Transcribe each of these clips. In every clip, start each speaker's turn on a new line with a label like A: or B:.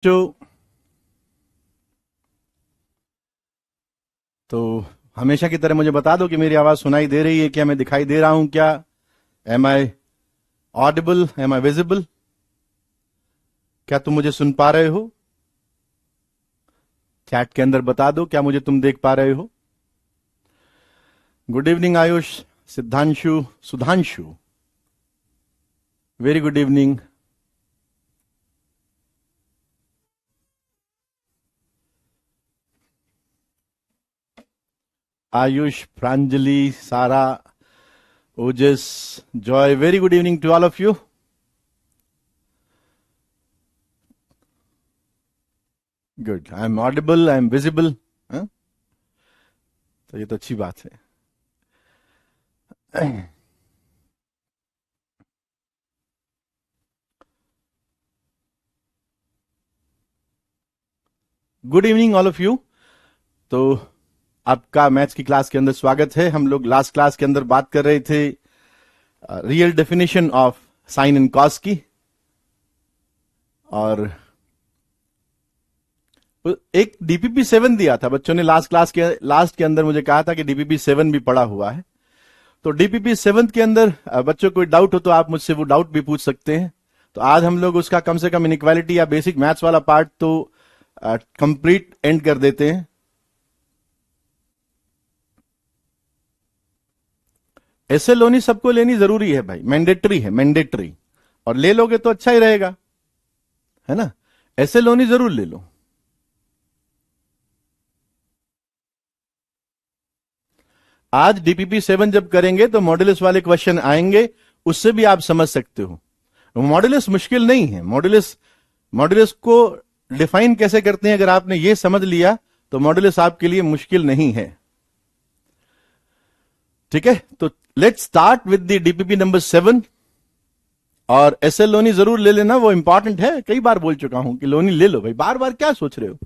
A: बच्चों, तो हमेशा की तरह मुझे बता दो कि मेरी आवाज सुनाई दे रही है क्या, मैं दिखाई दे रहा हूं क्या, am I audible, am I visible, क्या तुम मुझे सुन पा रहे हो? चैट के अंदर बता दो क्या मुझे तुम देख पा रहे हो। Good evening Ayush, Siddhanshu, Sudhanshu, very good evening. Ayush, Pranjali, Sara, Ojas, Joy, very good evening to all of you. Good, I am audible, I am visible. तो ये तो अच्छी बात है। Good evening all of you. तो आपका मैथ्स की क्लास के अंदर स्वागत है। हम लोग लास्ट क्लास के अंदर बात कर रहे थे real definition of sign and cos की, और एक डीपीपी 7 दिया था बच्चों ने लास्ट क्लास के लास्ट के अंदर। मुझे कहा था कि डीपीपी 7 भी पड़ा हुआ है। तो डीपीपी 7 के अंदर बच्चों कोई डाउट हो तो आप मुझसे वो डाउट भी पूछ सकते हैं। तो आज हम लोग उसका कम से कम इनइक्वालिटी या बेसिक मैथ्स वाला पार्ट तो कंप्लीट एंड कर देते हैं। एसएलओनी सबको लेनी जरूरी है भाई, मैंडेटरी है, मैंडेटरी, और ले लोगे तो अच्छा ही रहेगा, है ना। एसएलओनी जरूर ले लो। आज डीपीपी 7 जब करेंगे तो मॉड्यूलस वाले क्वेश्चन आएंगे, उससे भी आप समझ सकते हो। मॉड्यूलस मुश्किल नहीं है। मॉड्यूलस को डिफाइन कैसे करते हैं अगर आपने ये समझ लिया तो मॉड्यूलस आपके लिए मुश्किल नहीं है। ठीक है, तो let's start with the DPP number 7। और एसएल लोनी जरूर ले लेना, वो इंपॉर्टेंट है। कई बार बोल चुका हूं कि लोनी ले लो भाई, बार बार क्या सोच रहे हो।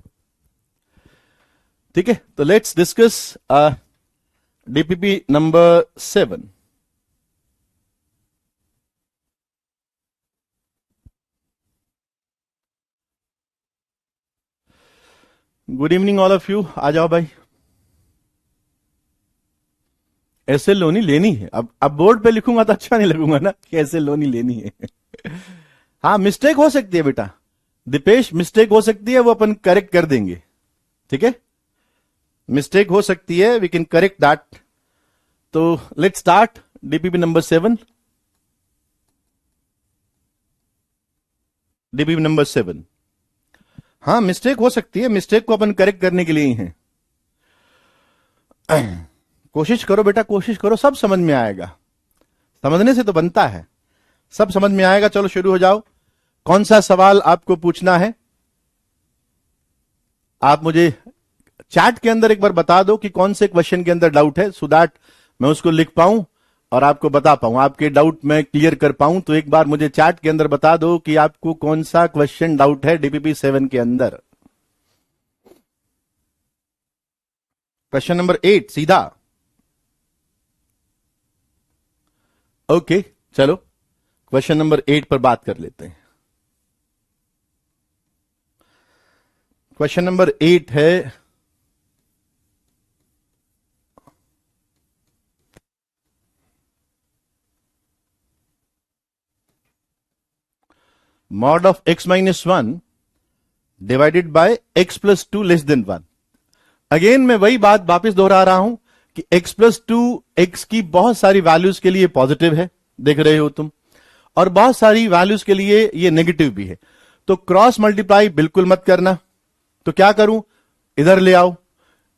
A: ठीक है, तो let's discuss DPP number 7। Good evening all of you, आ जाओ भाई। एसएल लोनी लेनी है। अब बोर्ड पे लिखूंगा तो अच्छा नहीं लगूंगा ना कि एसएल लोनी लेनी है। हाँ, मिस्टेक हो सकती है बेटा, दीपेश, मिस्टेक हो सकती है, वो अपन करेक्ट कर देंगे। ठीक है, मिस्टेक हो सकती है, वी कैन करेक्ट दैट। तो let's start DPP number 7। DPP number 7, हाँ मिस्टेक हो सकती है, मिस्टेक को अपन करेक्ट करने के लिए ही है। कोशिश करो बेटा, कोशिश करो, सब समझ में आएगा। समझने से तो बनता है, सब समझ में आएगा। चलो शुरू हो जाओ। कौन सा सवाल आपको पूछना है आप मुझे चैट के अंदर एक बार बता दो कि कौन से क्वेश्चन के अंदर डाउट है, सो दैट मैं उसको लिख पाऊं और आपको बता पाऊं, आपके डाउट मैं क्लियर कर पाऊं। तो एक बार मुझे चैट के अंदर बता दो कि आपको कौन सा क्वेश्चन डाउट है डीपीपी 7 के अंदर। क्वेश्चन नंबर 8 सीधा। ओके, चलो क्वेश्चन नंबर 8 पर बात कर लेते हैं। क्वेश्चन नंबर 8 है, mod of x minus 1 divided bye x plus 2 less than 1। Again मैं वही बात वापस दोहरा रहा हूं कि x प्लस 2 x की बहुत सारी वैल्यूज के लिए पॉजिटिव है, देख रहे हो तुम, और बहुत सारी वैल्यूज के लिए ये नेगेटिव भी है। तो क्रॉस मल्टीप्लाई बिल्कुल मत करना। तो क्या करूं, इधर ले आओ,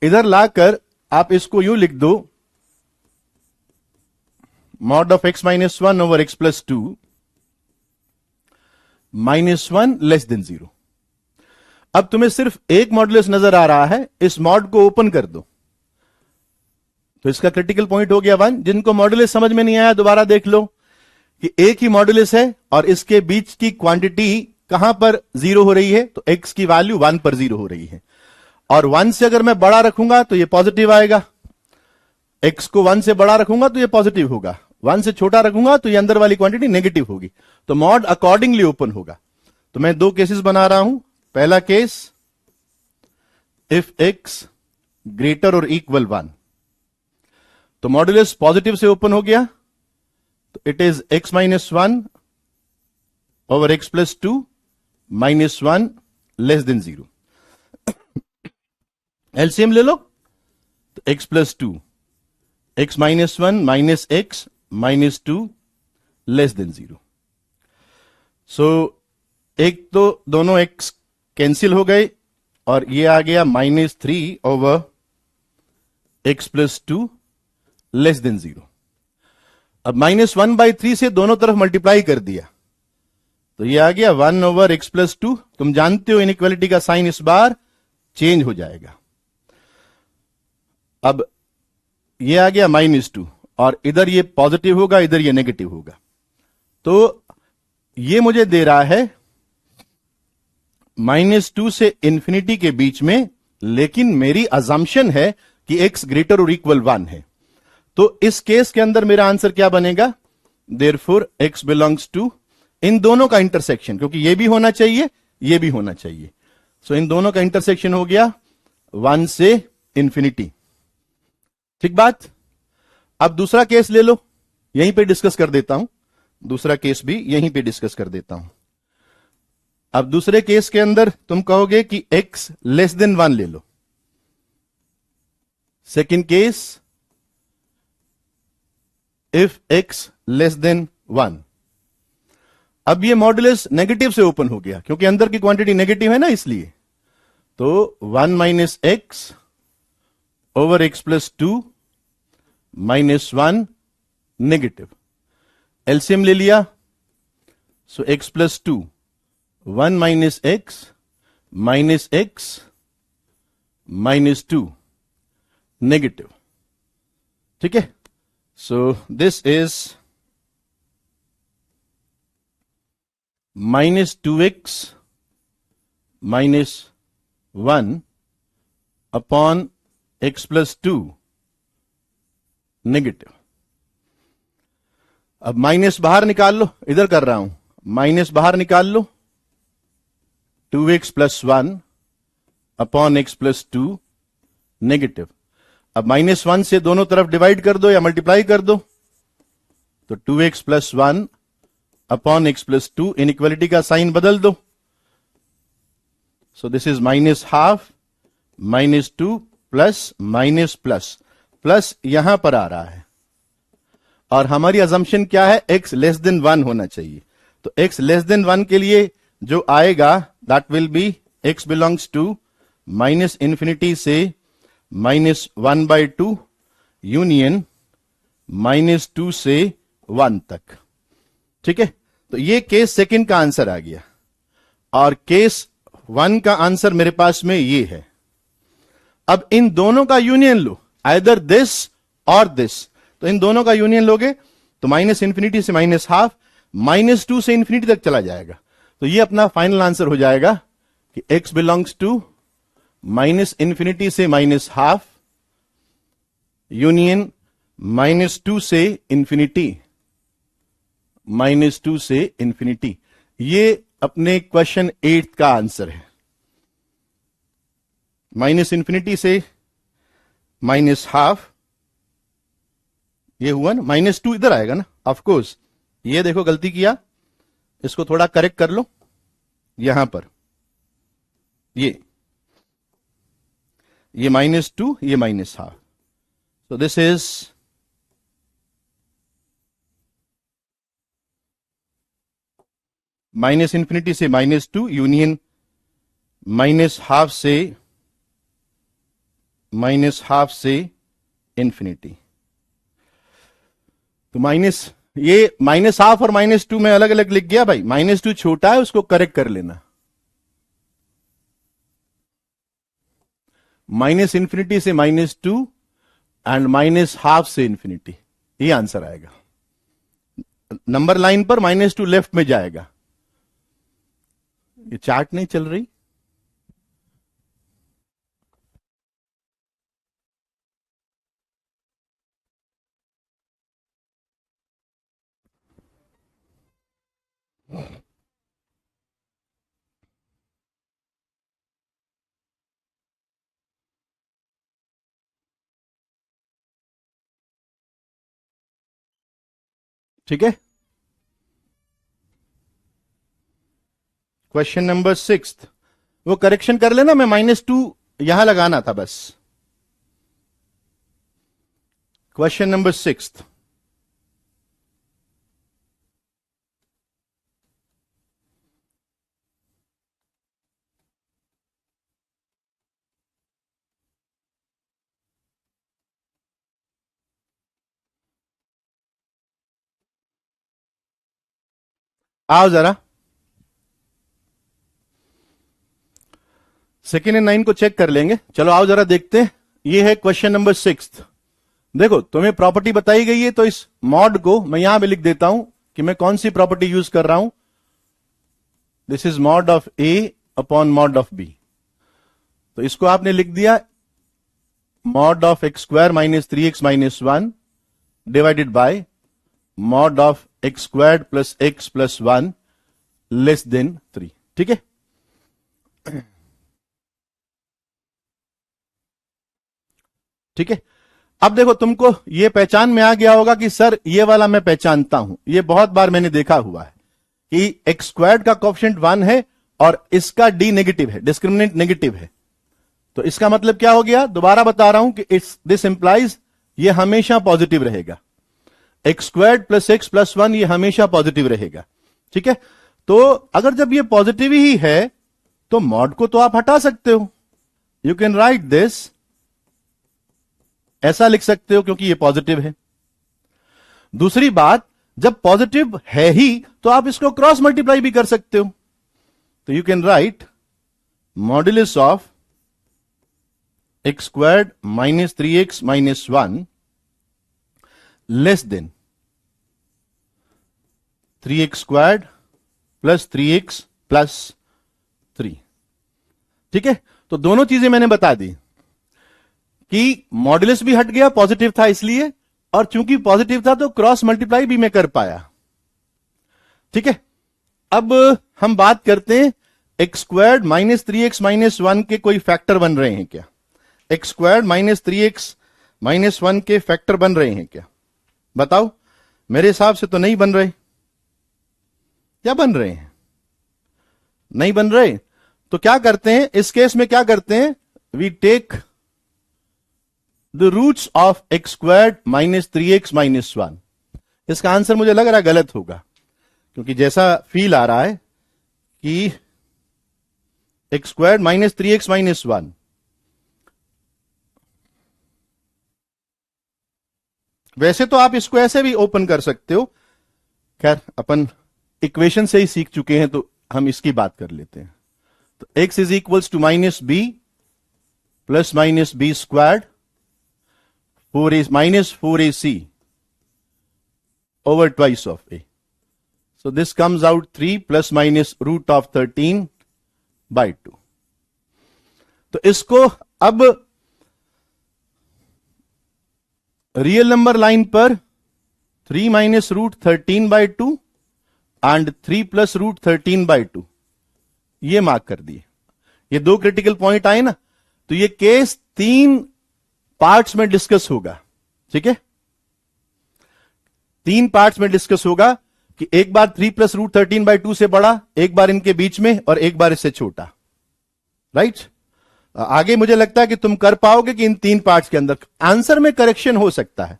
A: इधर लाकर आप इसको यूं लिख दो, mod of x minus 1 over x plus 2 -1 less then 0। अब तुम्हें सिर्फ एक मॉडुलस नजर आ रहा है, इस मॉड को ओपन कर दो। तो इसका क्रिटिकल पॉइंट हो गया 1। जिनको मॉडुलस समझ में नहीं आया दोबारा देख लो कि एक ही मॉडुलस है और इसके बीच की क्वांटिटी कहां पर 0 हो रही है, तो x की वैल्यू 1 पर 0 हो रही है। और 1 से अगर मैं बड़ा रखूंगा तो ये पॉजिटिव आएगा, x को 1 से बड़ा रखूंगा तो ये पॉजिटिव होगा, 1 से छोटा रखूंगा तो ये अंदर वाली क्वांटिटी नेगेटिव होगी। तो मॉड अकॉर्डिंगली ओपन होगा। तो मैं दो केसेस बना रहा हूं, पहला केस, इफ x ग्रेटर और इक्वल 1, तो मॉड्यूलस पॉजिटिव से ओपन हो गया, तो it is x minus 1 over x plus 2 minus 1 less then 0। LCM ले लो, तो x plus 2, x minus 1 minus x minus 2 less than 0। सो एक तो दोनों x कैंसिल हो गए और ये आ गया minus 3 over x plus 2 less than 0। अब -1/3 से दोनों तरफ मल्टीप्लाई कर दिया, तो ये आ गया 1 ओवर x प्लस 2। तुम जानते हो इनइक्वालिटी का साइन इस बार चेंज हो जाएगा। अब ये आ गया -2 और इधर ये पॉजिटिव होगा, इधर ये नेगेटिव होगा, तो ये मुझे दे रहा है -2 से इंफिनिटी के बीच में, लेकिन मेरी अजम्पशन है कि x ग्रेटर और इक्वल 1 है। तो इस केस के अंदर मेरा आंसर क्या बनेगा? देयरफॉर x बिलोंग्स टू इन दोनों का इंटरसेक्शन, क्योंकि ये भी होना चाहिए, ये भी होना चाहिए। सो इन दोनों का इंटरसेक्शन हो गया 1 से इंफिनिटी। ठीक बात। अब दूसरा केस ले लो, यहीं पे डिस्कस कर देता हूं, दूसरा केस भी यहीं पे डिस्कस कर देता हूं। अब दूसरे केस के अंदर तुम कहोगे कि x लेस देन 1 ले लो। Second case, if x less than 1। अब ये मॉड्यूलस नेगेटिव से ओपन हो गया, क्योंकि अंदर की क्वांटिटी नेगेटिव है ना, इसलिए। तो 1 minus x over x plus 2 minus 1 negative. LCM ले लिया, सो x plus 2 1 minus x minus 2 negative. ठीक है, so this is -2x minus 1 upon x plus 2 negative. अब माइनस बाहर निकाल लो, इधर कर रहा हूं, माइनस बाहर निकाल लो, 2x plus 1 upon x plus 2 negative. अब -1 से दोनों तरफ डिवाइड कर दो या मल्टीप्लाई कर दो, तो 2x plus 1 upon x plus 2, inequality का साइन बदल दो, so this is -12 -2 plus minus plus plus यहां पर आ रहा है, और हमारी अजम्पशन क्या है? x लेस देन 1 होना चाहिए। तो x लेस देन 1 के लिए जो आएगा that will be x belongs to minus infinity से -1/2 यूनियन -2 से 1 तक। ठीक है, तो ये केस सेकंड का आंसर आ गया, और केस 1 का आंसर मेरे पास में ये है। अब इन दोनों का यूनियन लो, आइदर दिस और दिस, तो इन दोनों का यूनियन लोगे तो माइनस इंफिनिटी से -12 -2 से इंफिनिटी तक चला जाएगा। तो ये अपना फाइनल आंसर हो जाएगा कि x belongs to minus infinity से -12 यूनियन -2 से इंफिनिटी -2 से इंफिनिटी। ये अपने क्वेश्चन 8 का आंसर है। माइनस इंफिनिटी से -12, ये हुआ ना, -2 इधर आएगा ना, ऑफ कोर्स। ये देखो गलती किया, इसको थोड़ा करेक्ट कर लो, यहां पर ये -2, ये -12, so this is minus infinity से -2 यूनियन -12 से इंफिनिटी। तो ये -12 और -2 में अलग अलग लिख गया भाई, -2 छोटा है, उसको करेक्ट कर लेना। माइनस इंफिनिटी से -2 एंड -12 से इंफिनिटी, ये आंसर आएगा। नंबर लाइन पर -2 लेफ्ट में जाएगा। ये चार्ट नहीं चल रही, ठीक है। क्वेश्चन नंबर 6, वो करेक्शन कर लेना, मैं -2 यहां लगाना था बस। क्वेश्चन नंबर 6, आओ जरा सेकेंड एंड 9 को चेक कर लेंगे। चलो आओ जरा देखते हैं। ये है क्वेश्चन नंबर 6। देखो तुम्हें प्रॉपर्टी बताई गई है, तो इस मॉड को मैं यहां भी लिख देता हूं कि मैं कौन सी प्रॉपर्टी यूज कर रहा हूं। This is mod of a upon mod of b. तो इसको आपने लिख दिया mod of x square minus 3x minus 1 divided by mod of x square plus x plus 1 less than 3। ठीक है। ठीक है। अब देखो तुमको ये पहचान में आ गया होगा कि सर ये वाला मैं पहचानता हूं, ये बहुत बार मैंने देखा हुआ है कि एक्स स्क्वायर्ड का कोएफिशिएंट 1 है और इसका डी नेगेटिव है, डिस्क्रिमिनेंट नेगेटिव है। तो इसका मतलब क्या हो गया, दोबारा बता रहा हूं कि दिस इंप्लाइज ये हमेशा पॉजिटिव रहेगा। X squared plus x plus 1 ये हमेशा पॉजिटिव रहेगा। ठीक है। तो अगर जब ये पॉजिटिव ही है तो मॉड को तो आप हटा सकते हो। यू कैन राइट दिस, ऐसा लिख सकते हो क्योंकि ये पॉजिटिव है। दूसरी बात, जब पॉजिटिव है ही तो आप इसको क्रॉस मल्टीप्लाई भी कर सकते हो। तो you can write modulus of x squared minus 3x minus 1 less then 3x squared plus 3x प्लस 3। ठीक है। तो दोनों चीजें मैंने बता दी कि मॉड्यूलस भी हट गया, पॉजिटिव था इसलिए, और चूंकि पॉजिटिव था तो क्रॉस मल्टीप्लाई भी मैं कर पाया। ठीक है। अब हम बात करते हैं x squared minus 3x minus 1 के कोई फैक्टर बन रहे हैं क्या। X squared minus 3x minus 1 के फैक्टर बन रहे हैं क्या, बताओ। मेरे हिसाब से तो नहीं बन रहे। क्या बन रहे हैं, नहीं बन रहे। तो क्या करते हैं इस केस में, क्या करते हैं, we take the roots of x squared minus 3x minus 1। इसका आंसर मुझे लग रहा है गलत होगा, क्योंकि जैसा फील आ रहा है कि x squared minus 3x minus 1, वैसे तो आप इसको ऐसे भी ओपन कर सकते हो। खैर अपन इक्वेशन से ही सीख चुके हैं तो हम इसकी बात कर लेते हैं। तो x is equals to minus b plus minus b squared 4a minus 4ac over twice of a. So this comes out 3 plus minus root of 13 by 2. तो इसको अब रियल नंबर लाइन पर 3 minus root 13 by 2 and 3 plus root 13 by 2 ये mark कर दिए। ये दो critical point आए ना, तो ये केस 3 पार्ट्स में डिस्कस होगा। ठीक है। 3 पार्ट्स में डिस्कस होगा कि एक बार 3 प्लस रूट 13 बाई 2 से बड़ा, एक बार इनके बीच में, और एक बार इससे छोटा। राइट। आगे मुझे लगता है कि तुम कर पाओगे कि इन 3 पार्ट्स के अंदर आंसर में करेक्शन हो सकता है।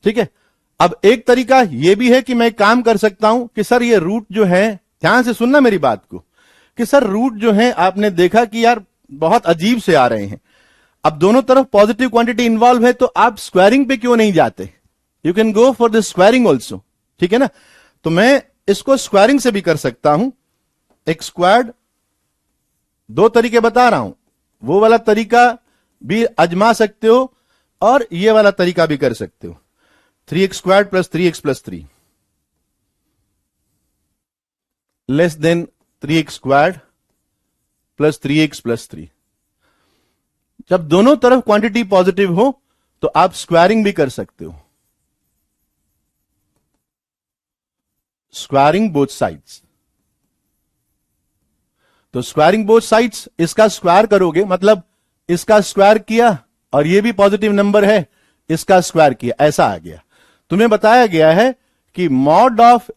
A: ठीक है। अब एक तरीका यह भी है कि मैं काम कर सकता हूं कि सर ये रूट जो है, ध्यान से सुनना मेरी बात को, कि सर रूट जो है आपने देखा कि यार बहुत अजीब से आ रहे हैं। अब दोनों तरफ पॉजिटिव क्वांटिटी इंवॉल्व है, तो आप स्क्वायरिंग पे क्यों नहीं जाते। You can go for the squaring also. ठीक है ना। तो मैं इसको स्क्वायरिंग से भी कर सकता हूं। एक्स स्क्वायर्ड, दो तरीके बता रहा हूं, वो वाला तरीका भी आजमा सकते हो और ये वाला तरीका भी कर सकते हो। 3x स्क्वायर्ड प्लस 3x प्लस 3 less than 3x squared plus 3x प्लस 3। जब दोनों तरफ क्वांटिटी पॉजिटिव हो तो आप स्क्वायरिंग भी कर सकते हो। Squaring both sides. तो स्क्वायरिंग बोथ साइड्स, इसका स्क्वायर करोगे मतलब इसका स्क्वायर किया और ये भी पॉजिटिव नंबर है, इसका स्क्वायर किया, ऐसा आ गया। तुम्हें बताया गया है कि मॉड ऑफ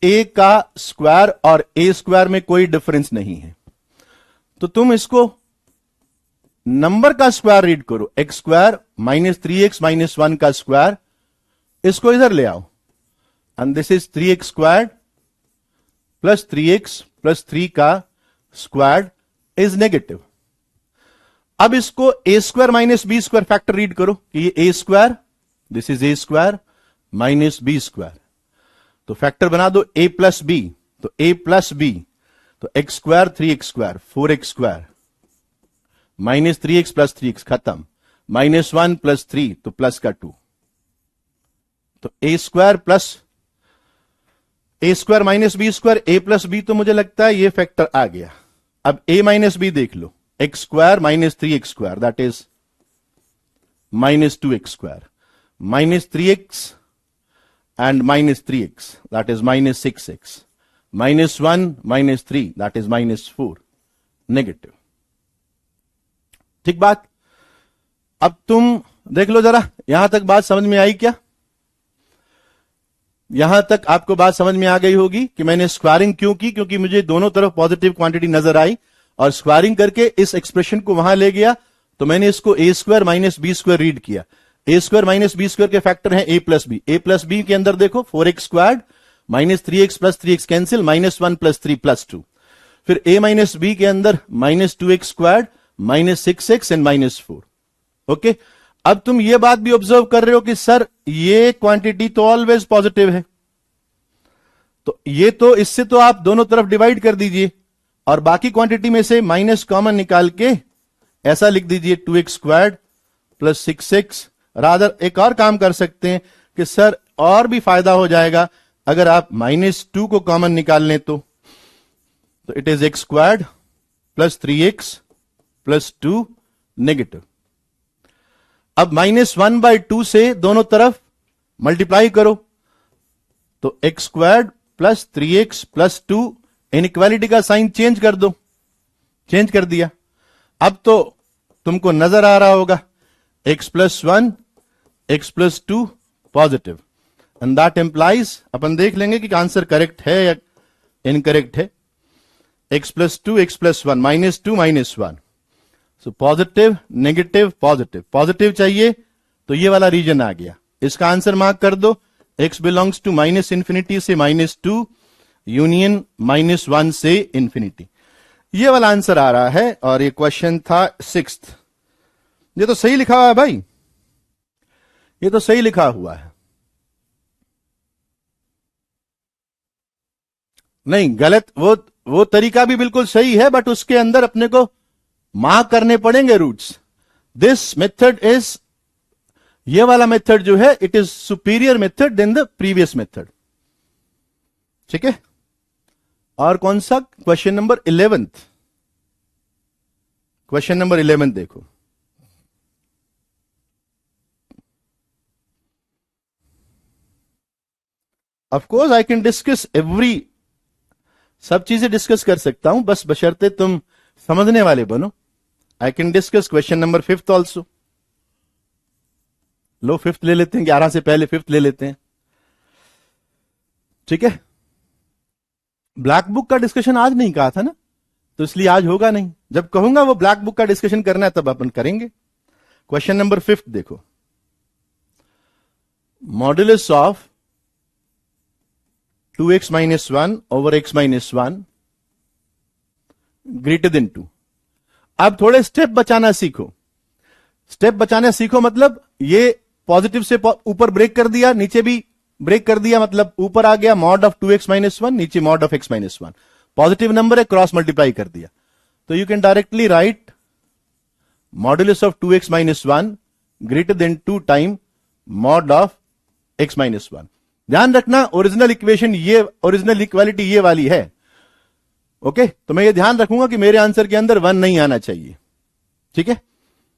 A: ए का स्क्वायर और ए स्क्वायर में कोई डिफरेंस नहीं है, तो तुम इसको नंबर का स्क्वायर रीड करो, x square minus 3x minus 1 का स्क्वायर, इसको इधर ले आओ, and this is 3x square plus 3x प्लस 3 का स्क्वायर इज नेगेटिव। अब इसको a square minus b square factor read करो कि ये a square, this is a square minus b square, तो फैक्टर बना दो a प्लस बी, तो a प्लस बी, तो x square 3x square 4x square minus 3x plus 3x खत्म, minus 1 plus 3 तो प्लस का 2, तो a square plus a square minus b square a plus b, तो मुझे लगता है ये फैक्टर आ गया। अब a माइनस बी देख लो, x square minus 3x square that is minus 2x square minus 3x and minus 3x that is minus 6x minus 1 minus 3 that is minus 4 negative. ठीक बात। अब तुम देख लो जरा, यहां तक बात समझ में आई क्या? यहां तक आपको बात समझ में आ गई होगी कि मैंने स्क्वायरिंग क्यों की, क्योंकि मुझे दोनों तरफ पॉजिटिव क्वांटिटी नजर आई और स्क्वायरिंग करके इस एक्सप्रेशन को वहां ले गया, तो मैंने इसको a square minus b square read किया। A square minus b square के फैक्टर हैं a plus b, a plus b के अंदर देखो 4x squared minus 3x plus 3x cancel, minus 1 plus 3 plus 2, फिर ए माइनस बी के अंदर minus 2x squared minus 6x and minus 4। Okay, अब तुम ये बात भी ऑब्जर्व कर रहे हो कि सर ये क्वांटिटी तो ऑलवेज पॉजिटिव है, तो ये तो इससे तो आप दोनों तरफ डिवाइड कर दीजिए और बाकी क्वांटिटी में से माइनस कॉमन निकाल के ऐसा लिख दीजिए 2x squared plus 6x। Rather एक और काम कर सकते हैं कि सर और भी फायदा हो जाएगा अगर आप -2 को कॉमन निकाल लें, तो it is x squared plus 3x plus 2 negative. अब -1/2 से दोनों तरफ मल्टीप्लाई करो, तो x squared plus 3x plus 2, inequality का साइन चेंज कर दो, चेंज कर दिया। अब तो तुमको नजर आ रहा होगा x plus 1 x plus 2 positive, and that implies, अपन देख लेंगे कि आंसर करेक्ट है या इनकरेक्ट है। x plus 2 x plus 1 -2 -1, so positive negative positive, positive चाहिए तो ये वाला रीजन आ गया, इसका आंसर मार्क कर दो। x belongs to minus infinity से -2 यूनियन -1 से इंफिनिटी, ये वाला आंसर आ रहा है। और ये क्वेश्चन था 6th। ये तो सही लिखा हुआ है भाई, ये तो सही लिखा हुआ है, नहीं गलत, वो तरीका भी बिल्कुल सही है, बट उसके अंदर अपने को मार्क करने पड़ेंगे रूट्स। दिस मेथड इज, ये वाला मेथड जो है it is superior method than the previous method. ठीक है, और कौन सा? Question number 11th, question number 11 देखो। Of course I can discuss every, सब चीजें डिस्कस कर सकता हूं, बस बशर्ते तुम समझने वाले बनो। I can discuss question number 5th also. Low 5th ले लेते हैं, 11 से पहले 5th ले लेते हैं। ठीक है, ब्लैक बुक का डिस्कशन आज नहीं कहा था ना, तो इसलिए आज होगा नहीं, जब कहूंगा वो ब्लैक बुक का डिस्कशन करना है तब अपन करेंगे। क्वेश्चन नंबर 5th देखो, modulus of 2x minus 1 over x minus 1 greater than 2। अब थोड़े स्टेप बचाना सीखो, स्टेप बचाना सीखो, मतलब ये पॉजिटिव से ऊपर ब्रेक कर दिया, नीचे भी ब्रेक कर दिया, मतलब ऊपर आ गया मॉड ऑफ 2x माइनस 1, नीचे mod of x minus 1, positive number है, क्रॉस मल्टीप्लाई कर दिया, तो you can directly right modulus of 2x minus 1 greater than 2 time mod of x minus 1। ध्यान रखना ओरिजिनल इक्वेशन ये, ओरिजिनल इक्वालिटी ये वाली है। ओके, तो मैं ये ध्यान रखूंगा कि मेरे आंसर के अंदर 1 नहीं आना चाहिए। ठीक है,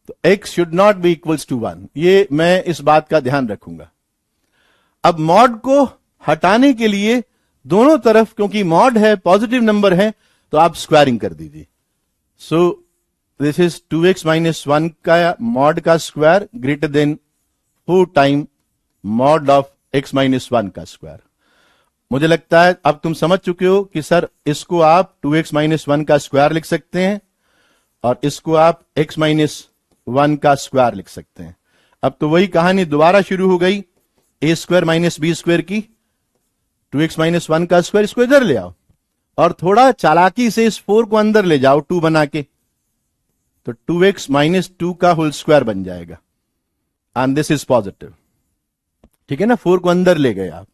A: तो x should not be equals to 1, ये मैं इस बात का ध्यान रखूंगा। अब मॉड को हटाने के लिए दोनों तरफ, क्योंकि मॉड है पॉजिटिव नंबर है, तो आप स्क्वायरिंग कर दीजिए। So this is 2x minus 1 का मॉड का square greater than 4 time mod of x minus 1 का स्क्वायर। मुझे लगता है अब तुम समझ चुके हो कि सर इसको आप 2x माइनस 1 का स्क्वायर लिख सकते हैं और इसको आप x माइनस 1 का स्क्वायर लिख सकते हैं। अब तो वही कहानी दोबारा शुरू हो गई, ए स्क्वायर माइनस बी स्क्वायर की, 2x माइनस 1 का स्क्वायर, इसको इधर ले आओ और थोड़ा चालाकी से इस 4 को अंदर ले जाओ 2 बना के, तो 2x माइनस 2 का होल स्क्वायर बन जाएगा एंड दिस इज पॉजिटिव। ठीक है ना, 4 को अंदर ले गए आप।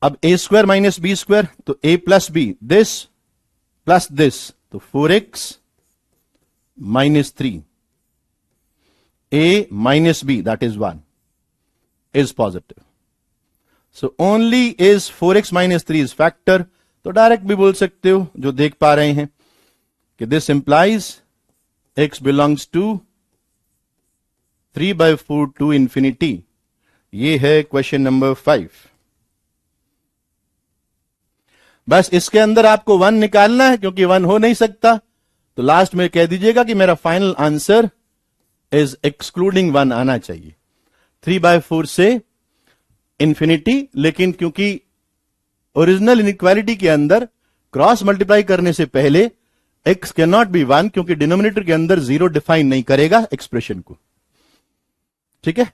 A: अब a square minus b square, तो a plus b, this plus this, तो 4x minus 3, a minus b, that is 1, is positive. So only is 4x minus 3 is factor. तो डायरेक्ट भी बोल सकते हो जो देख पा रहे हैं कि this implies x belongs to 3/4 to infinity. ये है क्वेश्चन नंबर 5। बस इसके अंदर आपको 1 निकालना है, क्योंकि 1 हो नहीं सकता, तो लास्ट में कह दीजिएगा कि मेरा फाइनल आंसर इज एक्सक्लूडिंग 1 आना चाहिए, 3/4 से इंफिनिटी। लेकिन क्योंकि ओरिजिनल इनइक्वालिटी के अंदर क्रॉस मल्टीप्लाई करने से पहले x कैन नॉट बी 1, क्योंकि डिनोमिनेटर के अंदर 0 डिफाइन नहीं करेगा एक्सप्रेशन को। ठीक है,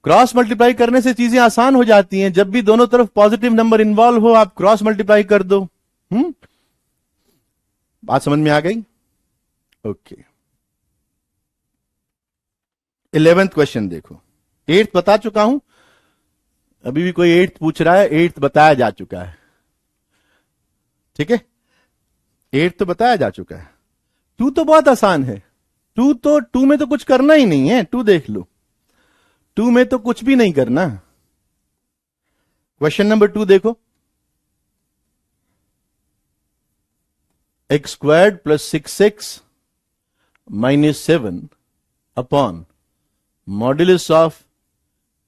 A: क्रॉस मल्टीप्लाई करने से चीजें आसान हो जाती हैं। जब भी दोनों तरफ पॉजिटिव नंबर इन्वॉल्व हो, आप क्रॉस मल्टीप्लाई कर दो। बात समझ में आ गई? ओके। 11th क्वेश्चन देखो, 8th बता चुका हूं, अभी भी कोई 8th पूछ रहा है, 8th बताया जा चुका है। ठीक है, 8th तो बताया जा चुका है। 2 तो बहुत आसान है, 2 में तो कुछ करना ही नहीं है। 2 देख लो, 2 में तो कुछ भी नहीं करना। क्वेश्चन नंबर 2 देखो, x squared plus 6x minus 7 upon modulus of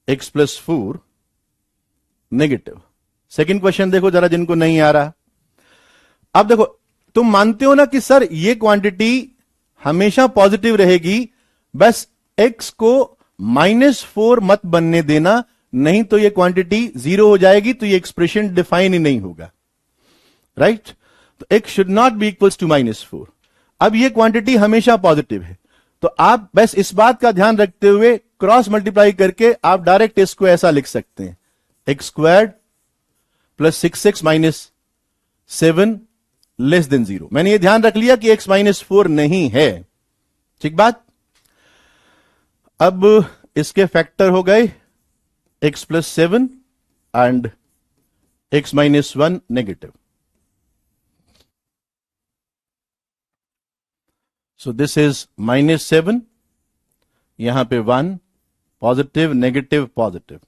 A: x plus 4 negative. Second question देखो जरा, जिनको नहीं आ रहा। अब देखो, तुम मानते हो ना कि सर ये क्वांटिटी हमेशा पॉजिटिव रहेगी, बस x को -4 मत बनने देना, नहीं तो ये क्वांटिटी 0 हो जाएगी, तो ये एक्सप्रेशन डिफाइन ही नहीं होगा। राइट? तो x should not be equals to -4। अब ये क्वांटिटी हमेशा पॉजिटिव है, तो आप बस इस बात का ध्यान रखते हुए क्रॉस मल्टीप्लाई करके आप डायरेक्ट इसको ऐसा लिख सकते हैं, x squared plus 6x minus 7 less than 0। मैंने ये ध्यान रख लिया कि x -4 नहीं है। ठीक बात? अब इसके फैक्टर हो गए x plus 7 and x -1 negative. So this is -7, यहां पे 1, पॉजिटिव नेगेटिव पॉजिटिव,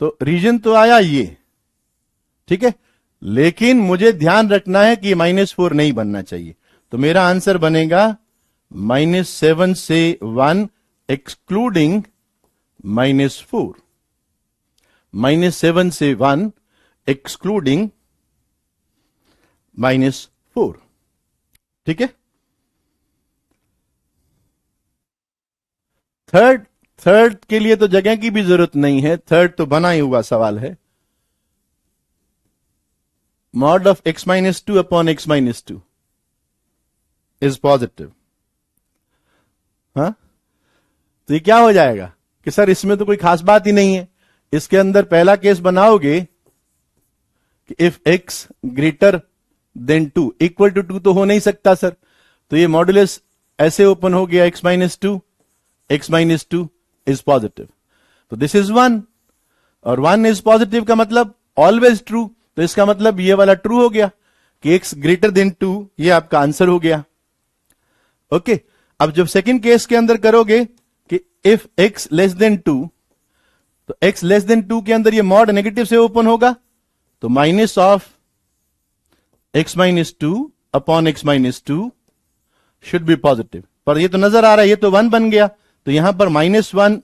A: तो रीजन तो आया ये। ठीक है, लेकिन मुझे ध्यान रखना है कि -4 नहीं बनना चाहिए, तो मेरा आंसर बनेगा -7 से 1 एक्सक्लूडिंग -4, -7 से 1 एक्सक्लूडिंग -4। ठीक है, थर्ड के लिए तो जगह की भी जरूरत नहीं है, थर्ड तो बना ही हुआ सवाल है। Mod of x -2 upon x -2 is positive. हाँ, तो ये क्या हो जाएगा कि सर इसमें तो कोई खास बात ही नहीं है। इसके अंदर पहला केस बनाओगे कि if x greater than 2, equal to 2 तो हो नहीं सकता सर, तो ये मॉड्यूलस ऐसे ओपन हो गया, x -2 इज पॉजिटिव, तो दिस इज 1, और 1 इज पॉजिटिव का मतलब ऑलवेज ट्रू, तो इसका मतलब ये वाला ट्रू हो गया कि x ग्रेटर देन 2, ये आपका आंसर हो गया। ओके, अब जब सेकंड केस के अंदर करोगे कि इफ x लेस देन 2, तो x लेस देन 2 के अंदर ये मॉड नेगेटिव से ओपन होगा, तो minus of x -2 upon x -2 should be positive. पर ये तो नजर आ रहा है, ये तो 1 बन गया, तो यहां पर -1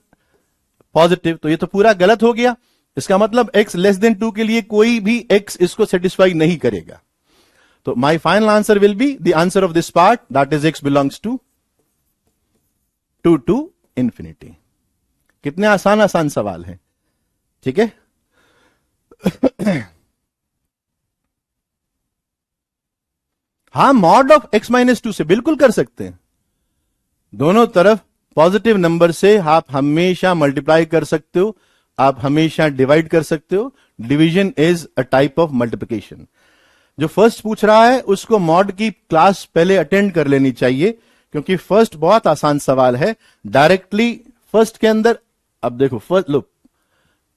A: पॉजिटिव, तो ये तो पूरा गलत हो गया। इसका मतलब x लेस देन 2 के लिए कोई भी x इसको सेटिस्फाई नहीं करेगा। तो my final answer will be the answer of this part, that is x belongs to 2 to infinity. कितने आसान आसान सवाल हैं। ठीक है, हाँ, मॉड ऑफ x-2 से बिल्कुल कर सकते हैं। दोनों तरफ पॉजिटिव नंबर से आप हमेशा मल्टीप्लाई कर सकते हो, आप हमेशा डिवाइड कर सकते हो। Division is a type of multiplication. जो फर्स्ट पूछ रहा है उसको मॉड की क्लास पहले अटेंड कर लेनी चाहिए, क्योंकि फर्स्ट बहुत आसान सवाल है। डायरेक्टली फर्स्ट के अंदर, अब देखो फर्स्ट लो,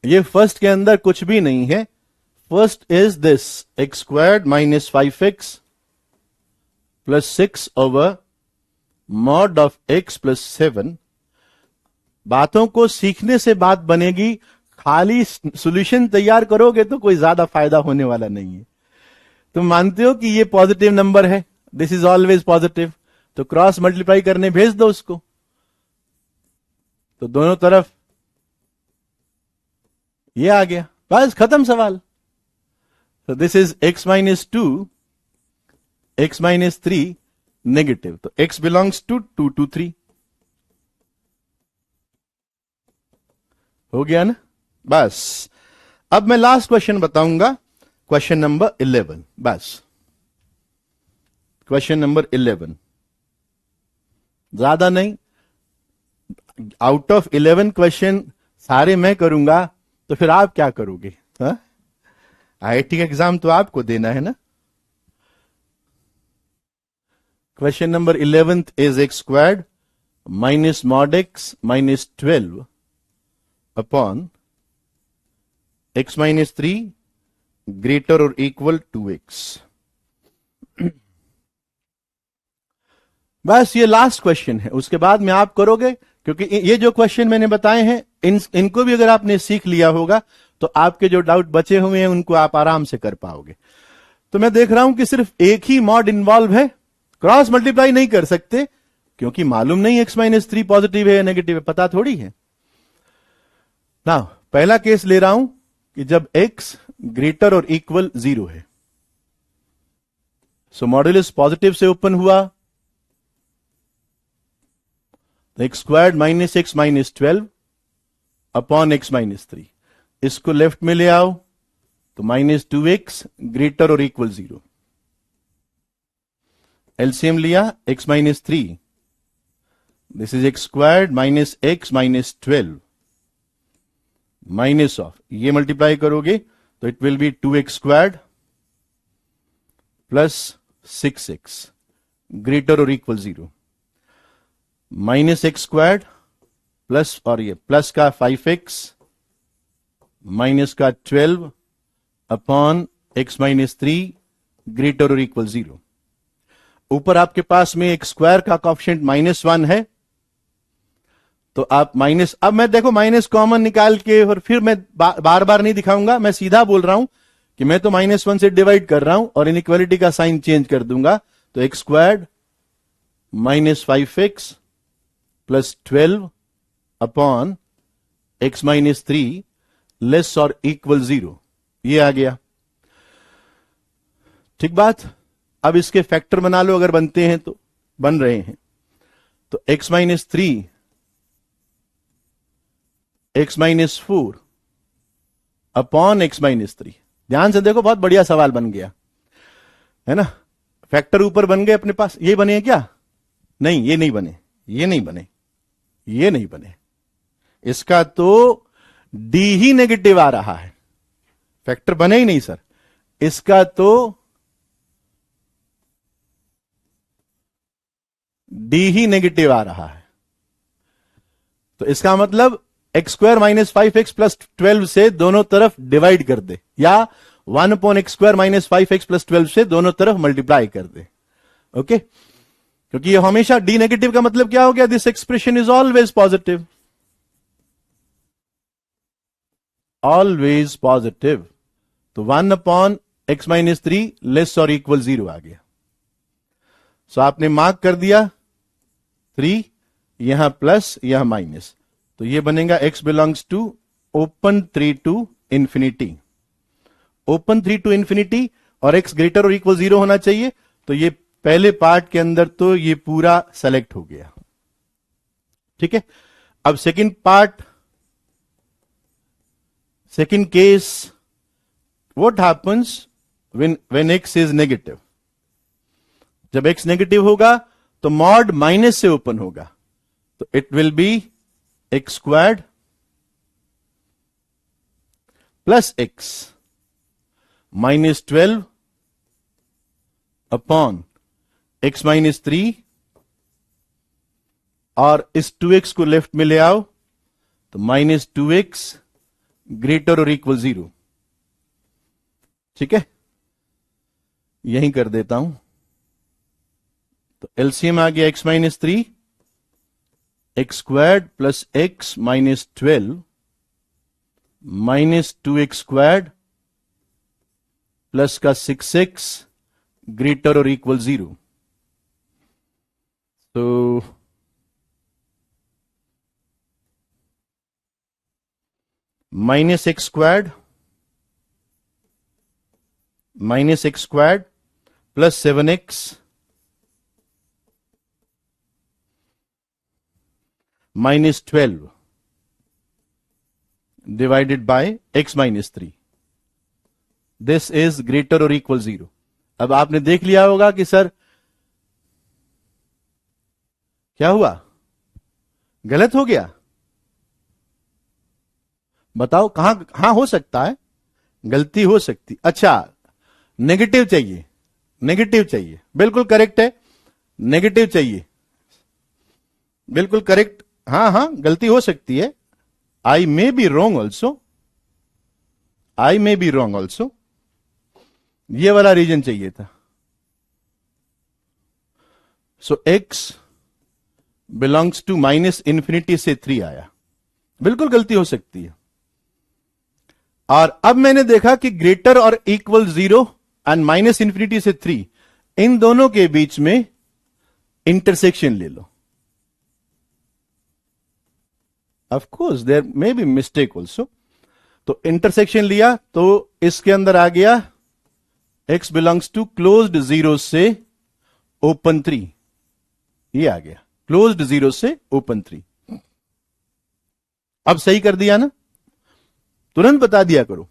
A: ये फर्स्ट के अंदर कुछ भी नहीं है। First is this x squared minus 5x plus 6 over mod of x plus 7। बातों को सीखने से बात बनेगी, खाली सॉल्यूशन तैयार करोगे तो कोई ज्यादा फायदा होने वाला नहीं है। तुम मानते हो कि ये पॉजिटिव नंबर है, दिस इज ऑलवेज पॉजिटिव, तो क्रॉस मल्टीप्लाई करने भेज दो उसको, तो दोनों तरफ ये आ गया, बस खत्म सवाल। तो this is x-2, x-3 negative, तो x बिलोंग्स टू 2 to 3। हो गया ना? बस अब मैं लास्ट क्वेश्चन बताऊंगा, क्वेश्चन नंबर 11। बस क्वेश्चन नंबर 11, ज्यादा नहीं। आउट ऑफ 11 क्वेश्चन सारे मैं करूंगा तो फिर आप क्या करोगे? आईआईटी का एग्जाम तो आपको देना है ना। Question number 11 is x squared minus mod x minus 12 upon x-3 greater और इक्वल टू x। बस ये लास्ट क्वेश्चन है, उसके बाद में आप करोगे, क्योंकि ये जो क्वेश्चन मैंने बताए हैं इनको भी अगर आपने सीख लिया होगा तो आपके जो डाउट बचे हुए हैं उनको आप आराम से कर पाओगे। तो मैं देख रहा हूं कि सिर्फ एक ही मॉड इन्वॉल्व है, क्रॉस मल्टीप्लाई नहीं कर सकते क्योंकि मालूम नहीं x-3 पॉजिटिव है या नेगेटिव है, पता थोड़ी है ना। पहला केस ले रहा हूं कि जब x ग्रेटर और इक्वल 0 है, सो मॉड्यूलस पॉजिटिव से ओपन हुआ, x squared minus x minus 12 upon x-3। इसको लेफ्ट में ले आओ तो -2x ग्रेटर और इक्वल 0। एलसीएम लिया x-3, this is x squared minus x minus 12 minus of, ये मल्टीप्लाई करोगे तो it will be 2x squared plus 6x greater और equal 0, minus x squared plus, और ये प्लस का 5x माइनस का 12 अपॉन x-3 ग्रेटर और इक्वल 0। ऊपर आपके पास में एक स्क्वायर का कॉफिशिएंट -1 है, तो आप माइनस, अब मैं देखो माइनस कॉमन निकाल के और फिर मैं बार बार नहीं दिखाऊंगा, मैं सीधा बोल रहा हूं कि मैं तो -1 से डिवाइड कर रहा हूं और इनइक्वालिटी का साइन चेंज कर दूंगा, तो x squared minus 5x plus 12 upon x-3 less और इक्वल 0, ये आ गया। ठीक बात। अब इसके फैक्टर बना लो, अगर बनते हैं तो, बन रहे हैं, तो x-3 x-4 अपॉन x-3। ध्यान से देखो, बहुत बढ़िया सवाल बन गया है ना। फैक्टर ऊपर बन गए अपने पास, ये बने क्या? नहीं, ये नहीं बने, ये नहीं बने, ये नहीं बने। इसका तो d ही नेगेटिव आ रहा है, फैक्टर बने ही नहीं सर। इसका तो d ही नेगेटिव आ रहा है, तो इसका मतलब x square minus 5x plus 12 से दोनों तरफ डिवाइड कर दे, या 1 upon x square minus 5x plus 12 से दोनों तरफ मल्टीप्लाई कर दे। ओके, क्योंकि ये हमेशा d नेगेटिव का मतलब क्या हो गया? This expression is always positive, always positive. तो 1 अपॉन x-3 लेस और इक्वल 0 आ गया। सो आपने मार्क कर दिया 3, यहां प्लस यहां माइनस, तो ये बनेगा x belongs to open 3 to infinity, open 3 to infinity, और x ग्रेटर और इक्वल 0 होना चाहिए। तो ये पहले पार्ट के अंदर तो ये पूरा सेलेक्ट हो गया। ठीक है, अब second part, second case, what happens when x is negative? जब x नेगेटिव होगा तो मॉड माइनस से ओपन होगा, तो it will B x squared plus x minus 12 upon x minus 3, और इस 2x को लेफ्ट में ले आओ तो माइनस 2x ग्रेटर और इक्वल 0। ठीक है, यहीं कर देता हूं। तो एलसीएम आ गया x minus 3, x squared plus x minus 12 minus 2x squared plus का 6x ग्रेटर और इक्वल 0। तो minus x squared plus 7x minus 12 divided by x minus 3, this is greater और इक्वल 0। अब आपने देख लिया होगा कि सर क्या हुआ, गलत हो गया? बताओ कहां हो सकता है गलती हो सकती? अच्छा, नेगेटिव चाहिए, नेगेटिव चाहिए, बिल्कुल करेक्ट है, नेगेटिव चाहिए, बिल्कुल करेक्ट। हां गलती हो सकती है। I may be wrong also, I may be wrong also. ये वाला रीजन चाहिए था। So x belongs to minus infinity से 3 आया, बिल्कुल गलती हो सकती है। और अब मैंने देखा कि ग्रेटर और इक्वल 0 एंड माइनस इंफिनिटी से 3, इन दोनों के बीच में इंटरसेक्शन ले लो। Of course there may be mistake also. तो इंटरसेक्शन लिया तो इसके अंदर आ गया x बिलोंग्स टू क्लोज्ड 0 से ओपन 3, ये आ गया क्लोज्ड 0 से ओपन 3। अब सही कर दिया ना? तुरंत बता दिया करो।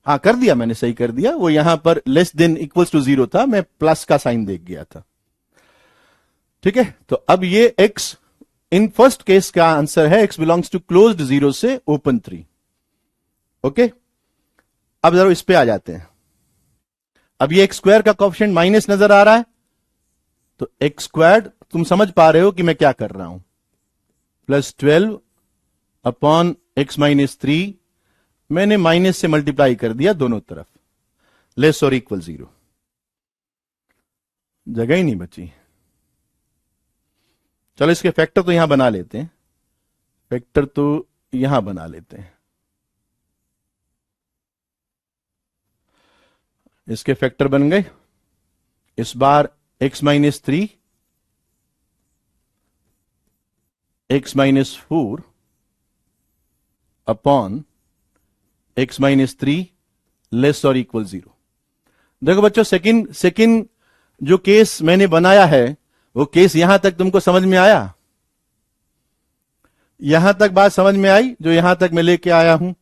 A: हाँ कर दिया, मैंने सही कर दिया। वो यहां पर लेस देन इक्वल्स टू 0 था, मैं प्लस का साइन देख गया था। ठीक है, तो अब ये x इन फर्स्ट केस का आंसर है x बिलोंग्स टू क्लोज्ड 0 से ओपन 3। ओके, अब जरा इस पे आ जाते हैं। अब ये एक्स स्क्वायर का कोएफिशिएंट माइनस नजर आ रहा है, तो एक्स स्क्वायर तुम समझ पा रहे हो कि मैं क्या कर रहा हूं, प्लस 12 अपॉन एक्स माइनस 3, मैंने माइनस से मल्टीप्लाई कर दिया दोनों तरफ, लेस और इक्वल 0। जगह ही नहीं बची। चलो इसके फैक्टर तो यहां बना लेते हैं, फैक्टर तो यहां बना लेते हैं। इसके फैक्टर बन गए। इस बार x minus 3, x minus 4 upon x minus 3 less और इक्वल 0। देखो बच्चों, सेकंड जो केस मैंने बनाया है वो केस यहां तक तुमको समझ में आया? यहां तक बात समझ में आई जो यहां तक मैं लेके आया हूं?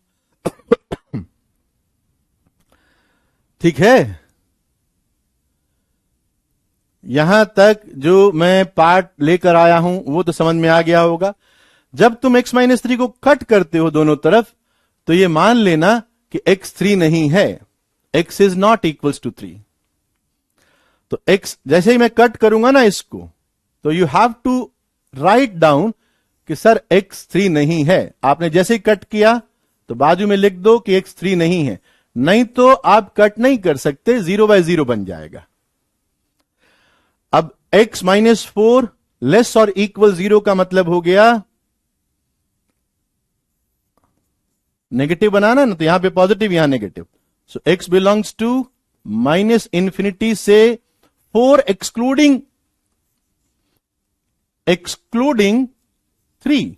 A: ठीक है, यहां तक जो मैं पार्ट लेकर आया हूं वो तो समझ में आ गया होगा। जब तुम x माइनस 3 को कट करते हो दोनों तरफ, तो ये मान लेना कि x 3 नहीं है, x is not equals to 3। तो x जैसे ही मैं कट करूंगा ना इसको, तो you have to write down कि सर x 3 नहीं है। आपने जैसे ही कट किया तो बाजू में लिख दो कि x 3 नहीं है, नहीं तो आप कट नहीं कर सकते, 0 बाय 0 बन जाएगा। अब x माइनस 4 लेस और इक्वल 0 का मतलब हो गया नेगेटिव बनाना ना, तो यहां पे पॉजिटिव यहां negative. So x belongs to minus infinity से 4 एक्सक्लूडिंग 3,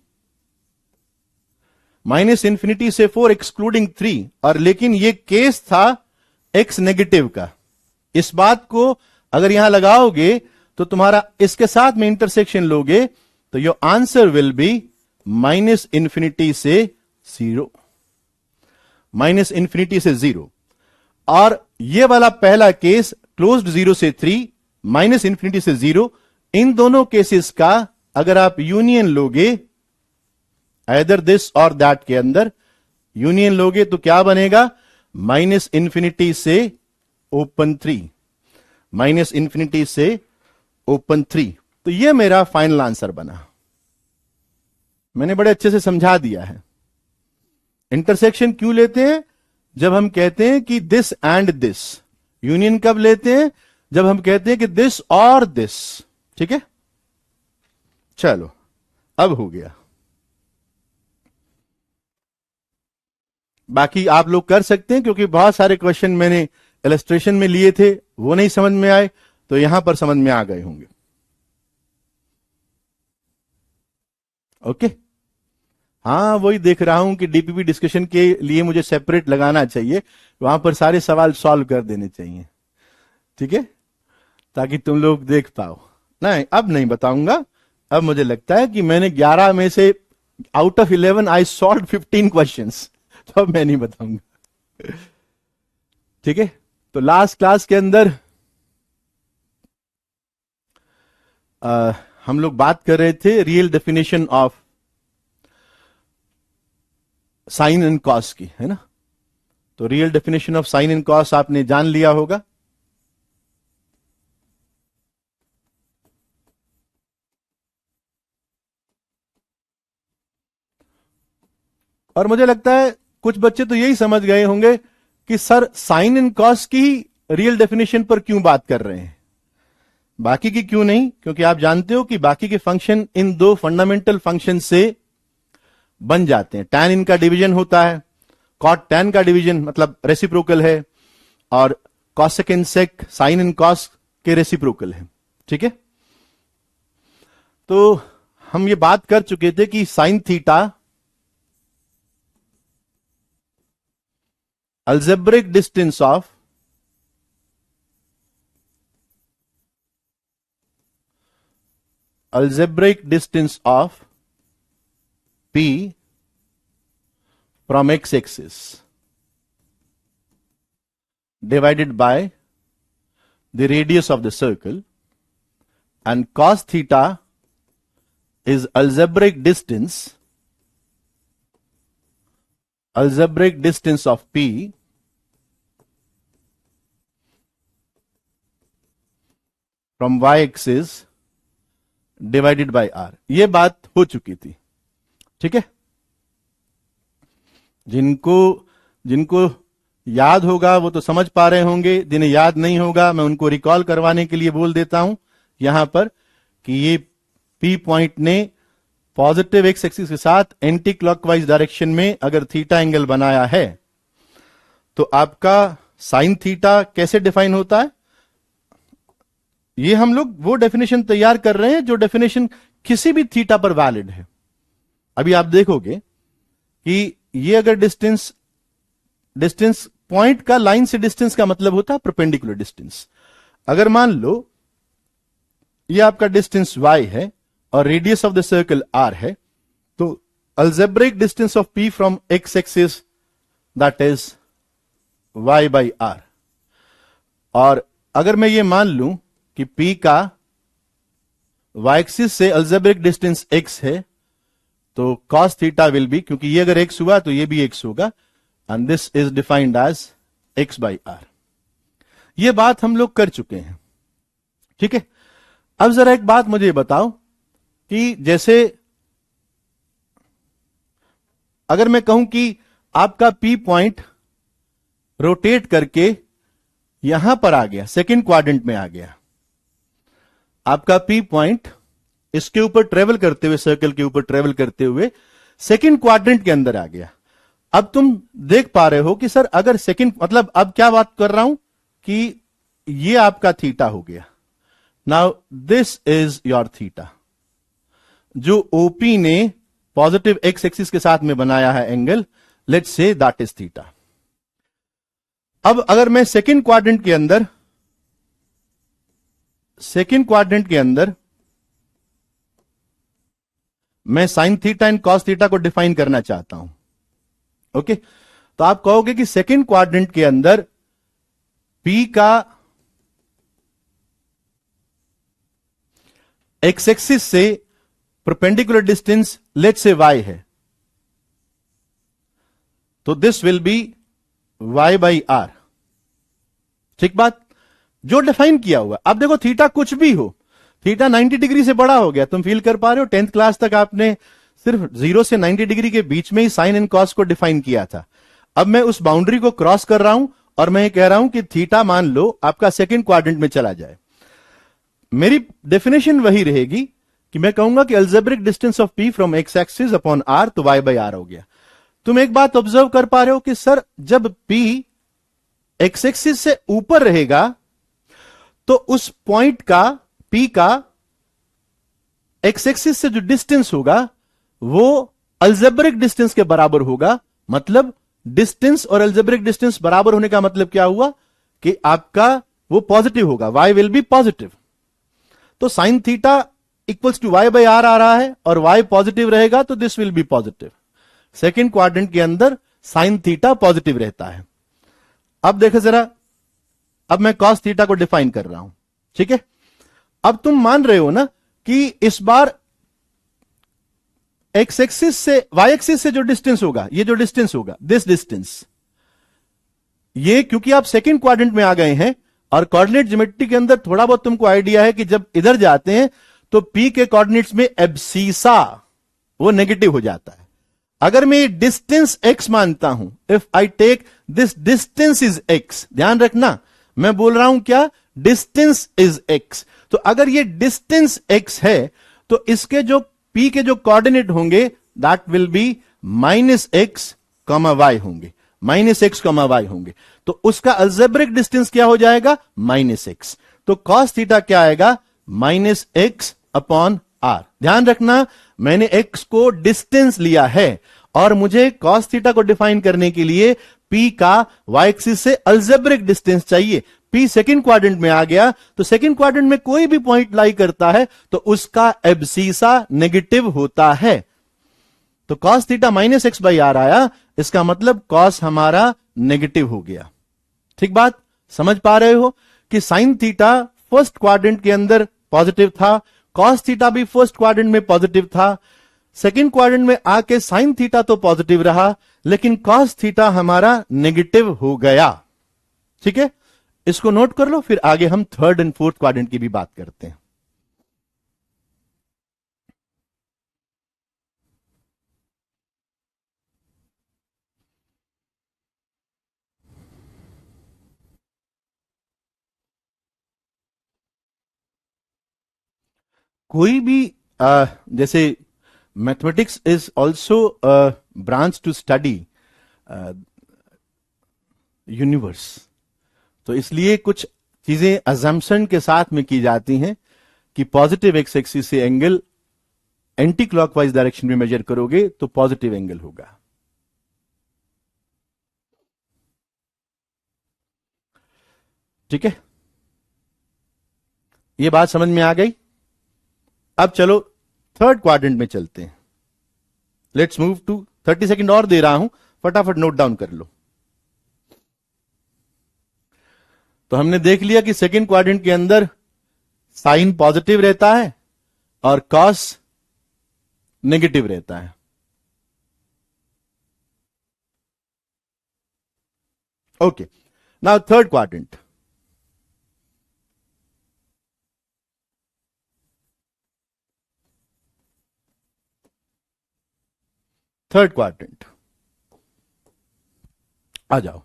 A: माइनस इंफिनिटी से 4 एक्सक्लूडिंग 3। और लेकिन ये केस था x नेगेटिव का। इस बात को अगर यहां लगाओगे तो तुम्हारा इसके साथ में इंटरसेक्शन लोगे तो your answer will be minus infinity से 0। माइनस इंफिनिटी से 0, और ये वाला पहला केस क्लोज्ड 0 से 3, माइनस इंफिनिटी से 0, इन दोनों केसेस का अगर आप यूनियन लोगे आइदर दिस और दैट के अंदर यूनियन लोगे तो क्या बनेगा, माइनस इंफिनिटी से ओपन 3, माइनस इंफिनिटी से ओपन 3। तो ये मेरा फाइनल आंसर बना। मैंने बड़े अच्छे से समझा दिया है। इंटरसेक्शन क्यों लेते हैं, जब हम कहते हैं कि दिस एंड दिस। यूनियन कब लेते हैं, जब हम कहते हैं कि दिस और दिस। ठीक है, चलो अब हो गया। बाकी आप लोग कर सकते हैं, क्योंकि बहुत सारे क्वेश्चन मैंने इलस्ट्रेशन में लिए थे, वो नहीं समझ में आए, तो यहां पर समझ में आ गए होंगे। ओके, हाँ वही देख रहा हूं कि डीपीपी डिस्कशन के लिए मुझे सेपरेट लगाना चाहिए, वहां पर सारे सवाल सॉल्व कर देने चाहिए। ठीक है, ताकि तुम लोग देख पाओ। नहीं, अब नहीं बताऊंगा। अब मुझे लगता है कि मैंने 11 में से out of 11 I solve 15 questions, तो अब मैं नहीं बताऊंगा। ठीक है, तो लास्ट क्लास के अंदर हम लोग बात कर रहे थे real definition of sign and cos की, है ना। तो real definition of sign and cos आपने जान लिया होगा। और मुझे लगता है कुछ बच्चे तो यही समझ गए होंगे कि सर साइन एंड कॉस की रियल डेफिनेशन पर क्यों बात कर रहे हैं, बाकी की क्यों नहीं। क्योंकि आप जानते हो कि बाकी के फंक्शन इन दो फंडामेंटल फंक्शन से बन जाते हैं। tan इनका डिवीजन होता है, cot tan का डिवीजन मतलब रेसिप्रोकल है, और cosec and sec sin and cos के रेसिप्रोकल है। ठीक है, तो हम ये बात कर चुके थे कि sine theta algebraic distance of P from x-axis divided by the radius of the circle, and cos theta is algebraic distance of P from y-axis divided by r. ये बात हो चुकी थी। ठीक है, जिनको याद होगा वो तो समझ पा रहे होंगे, जिन्हें याद नहीं होगा मैं उनको रिकॉल करवाने के लिए बोल देता हूं यहां पर कि ये पी पॉइंट ने पॉजिटिव एक्स एक्सिस के साथ एंटी क्लॉकवाइज डायरेक्शन में अगर थीटा एंगल बनाया है, तो आपका साइन थीटा कैसे डिफाइन होता है। ये हम लोग वो डेफिनेशन तैयार कर रहे हैं जो डेफिनेशन किसी भी थीटा पर वैलिड है। अभी आप देखोगे कि ये अगर डिस्टेंस पॉइंट का लाइन से डिस्टेंस का मतलब होता है परपेंडिकुलर डिस्टेंस। अगर मान लो ये आपका डिस्टेंस y है और radius of the circle r है, तो algebraic distance of p from x axis that is y by r। और अगर मैं ये मान लूं कि P का y एक्सिस से अल्जेब्रिक डिस्टेंस x है, तो cos थीटा विल बी, क्योंकि ये अगर x हुआ तो ये भी x होगा, and this is defined as x by r. ये बात हम लोग कर चुके हैं। ठीक है, अब जरा एक बात मुझे बताओ कि जैसे अगर मैं कहूं कि आपका P पॉइंट रोटेट करके यहां पर आ गया, सेकंड क्वाड्रेंट में आ गया, आपका P पॉइंट इसके ऊपर ट्रेवल करते हुए, सर्कल के ऊपर ट्रेवल करते हुए सेकंड क्वाड्रेंट के अंदर आ गया। अब तुम देख पा रहे हो कि सर अगर सेकंड मतलब अब क्या बात कर रहा हूं कि ये आपका थीटा हो गया। Now this is your theta, जो ओपी ने पॉजिटिव एक्स एक्सिस के साथ में बनाया है angle, let's say that is theta. अब अगर मैं सेकंड क्वाड्रेंट के अंदर मैं sign theta and cos theta को डिफाइन करना चाहता हूं। ओके, तो आप कहोगे कि सेकंड क्वाड्रेंट के अंदर P का एक्स एक्सिस से perpendicular distance let's say y है, तो दिस विल बी y/r। ठीक बात, जो डिफाइन किया हुआ। अब देखो थीटा कुछ भी हो, थीटा 90 डिग्री से बड़ा हो गया, तुम फील कर पा रहे हो। 10th क्लास तक आपने सिर्फ 0 से 90 डिग्री के बीच में ही साइन एंड कॉस को डिफाइन किया था। अब मैं उस बाउंड्री को क्रॉस कर रहा हूं और मैं ये कह रहा हूं कि थीटा मान लो आपका सेकंड क्वाड्रेंट में चला जाए। मेरी डेफिनेशन वही रहेगी कि मैं कहूंगा कि algebraic distance of P from x axis upon R, तो y/r हो गया। तुम एक बात ऑब्जर्व कर पा रहे हो कि सर जब P एक्स एक्सिस से ऊपर रहेगा तो उस पॉइंट का P का एक्स एक्सिस से जो डिस्टेंस होगा वो अलजेब्रिक डिस्टेंस के बराबर होगा। मतलब डिस्टेंस और अलजेब्रिक डिस्टेंस बराबर होने का मतलब क्या हुआ कि आपका वो पॉजिटिव होगा, y विल बी पॉजिटिव। तो sine theta equals to y/r आ रहा है और y पॉजिटिव रहेगा तो this will be positive. Second quadrant के अंदर साइन थीटा पॉजिटिव रहता है। अब देखो जरा, अब मैं कॉस थीटा को डिफाइन कर रहा हूं, ठीक है। अब तुम मान रहे हो ना कि इस बार एक्स एक्सिस से वाई एक्सिस से जो डिस्टेंस होगा, ये जो डिस्टेंस होगा, दिस डिस्टेंस, ये क्योंकि आप सेकंड क्वाड्रेंट में आ गए हैं और कोऑर्डिनेट ज्योमेट्री के अंदर थोड़ा बहुत तुमको आइडिया है कि जब इधर जाते हैं तो P के कोऑर्डिनेट्स में एब्सीसा वो नेगेटिव हो जाता है। अगर मैं डिस्टेंस x मानता हूं, if I take this distance is x, ध्यान रखना मैं बोल रहा हूं क्या, डिस्टेंस इज x। तो अगर ये डिस्टेंस x है तो इसके जो P के जो कोऑर्डिनेट होंगे that will be -x, y होंगे, -x, y होंगे। तो उसका अलजेब्रिक डिस्टेंस क्या हो जाएगा, -x। तो cos थीटा क्या आएगा, -x अपॉन r। ध्यान रखना मैंने x को डिस्टेंस लिया है और मुझे cos थीटा को डिफाइन करने के लिए P का y एक्सिस से अलजेब्रिक डिस्टेंस चाहिए। P सेकंड क्वाड्रेंट में आ गया तो सेकंड क्वाड्रेंट में कोई भी पॉइंट लाई करता है तो उसका एब्सीसा नेगेटिव होता है। तो cos थीटा -x/r आया, इसका मतलब cos हमारा नेगेटिव हो गया। ठीक बात समझ पा रहे हो कि sin थीटा फर्स्ट क्वाड्रेंट के अंदर पॉजिटिव था, cos थीटा भी फर्स्ट क्वाड्रेंट में पॉजिटिव था, सेकंड क्वाड्रेंट में आके sin थीटा तो पॉजिटिव रहा लेकिन cos थीटा हमारा नेगेटिव हो गया। ठीक है, इसको नोट कर लो, फिर आगे हम थर्ड एंड फोर्थ क्वाड्रेंट की भी बात करते हैं। कोई भी जैसे mathematics is also branch to study universe, तो इसलिए कुछ चीजें अजम्पशन के साथ में की जाती हैं कि पॉजिटिव एक्स एक्सिस से एंगल एंटी क्लॉकवाइज डायरेक्शन में मेजर करोगे तो पॉजिटिव एंगल होगा। ठीक है, ये बात समझ में आ गई। अब चलो थर्ड क्वाड्रेंट में चलते हैं। लेट्स मूव टू 30 सेकंड और दे रहा हूं, फटाफट नोट डाउन कर लो। तो हमने देख लिया कि सेकंड क्वाड्रेंट के अंदर साइन पॉजिटिव रहता है और कॉस नेगेटिव रहता है। Okay, now third quadrant. Third quadrant आ जाओ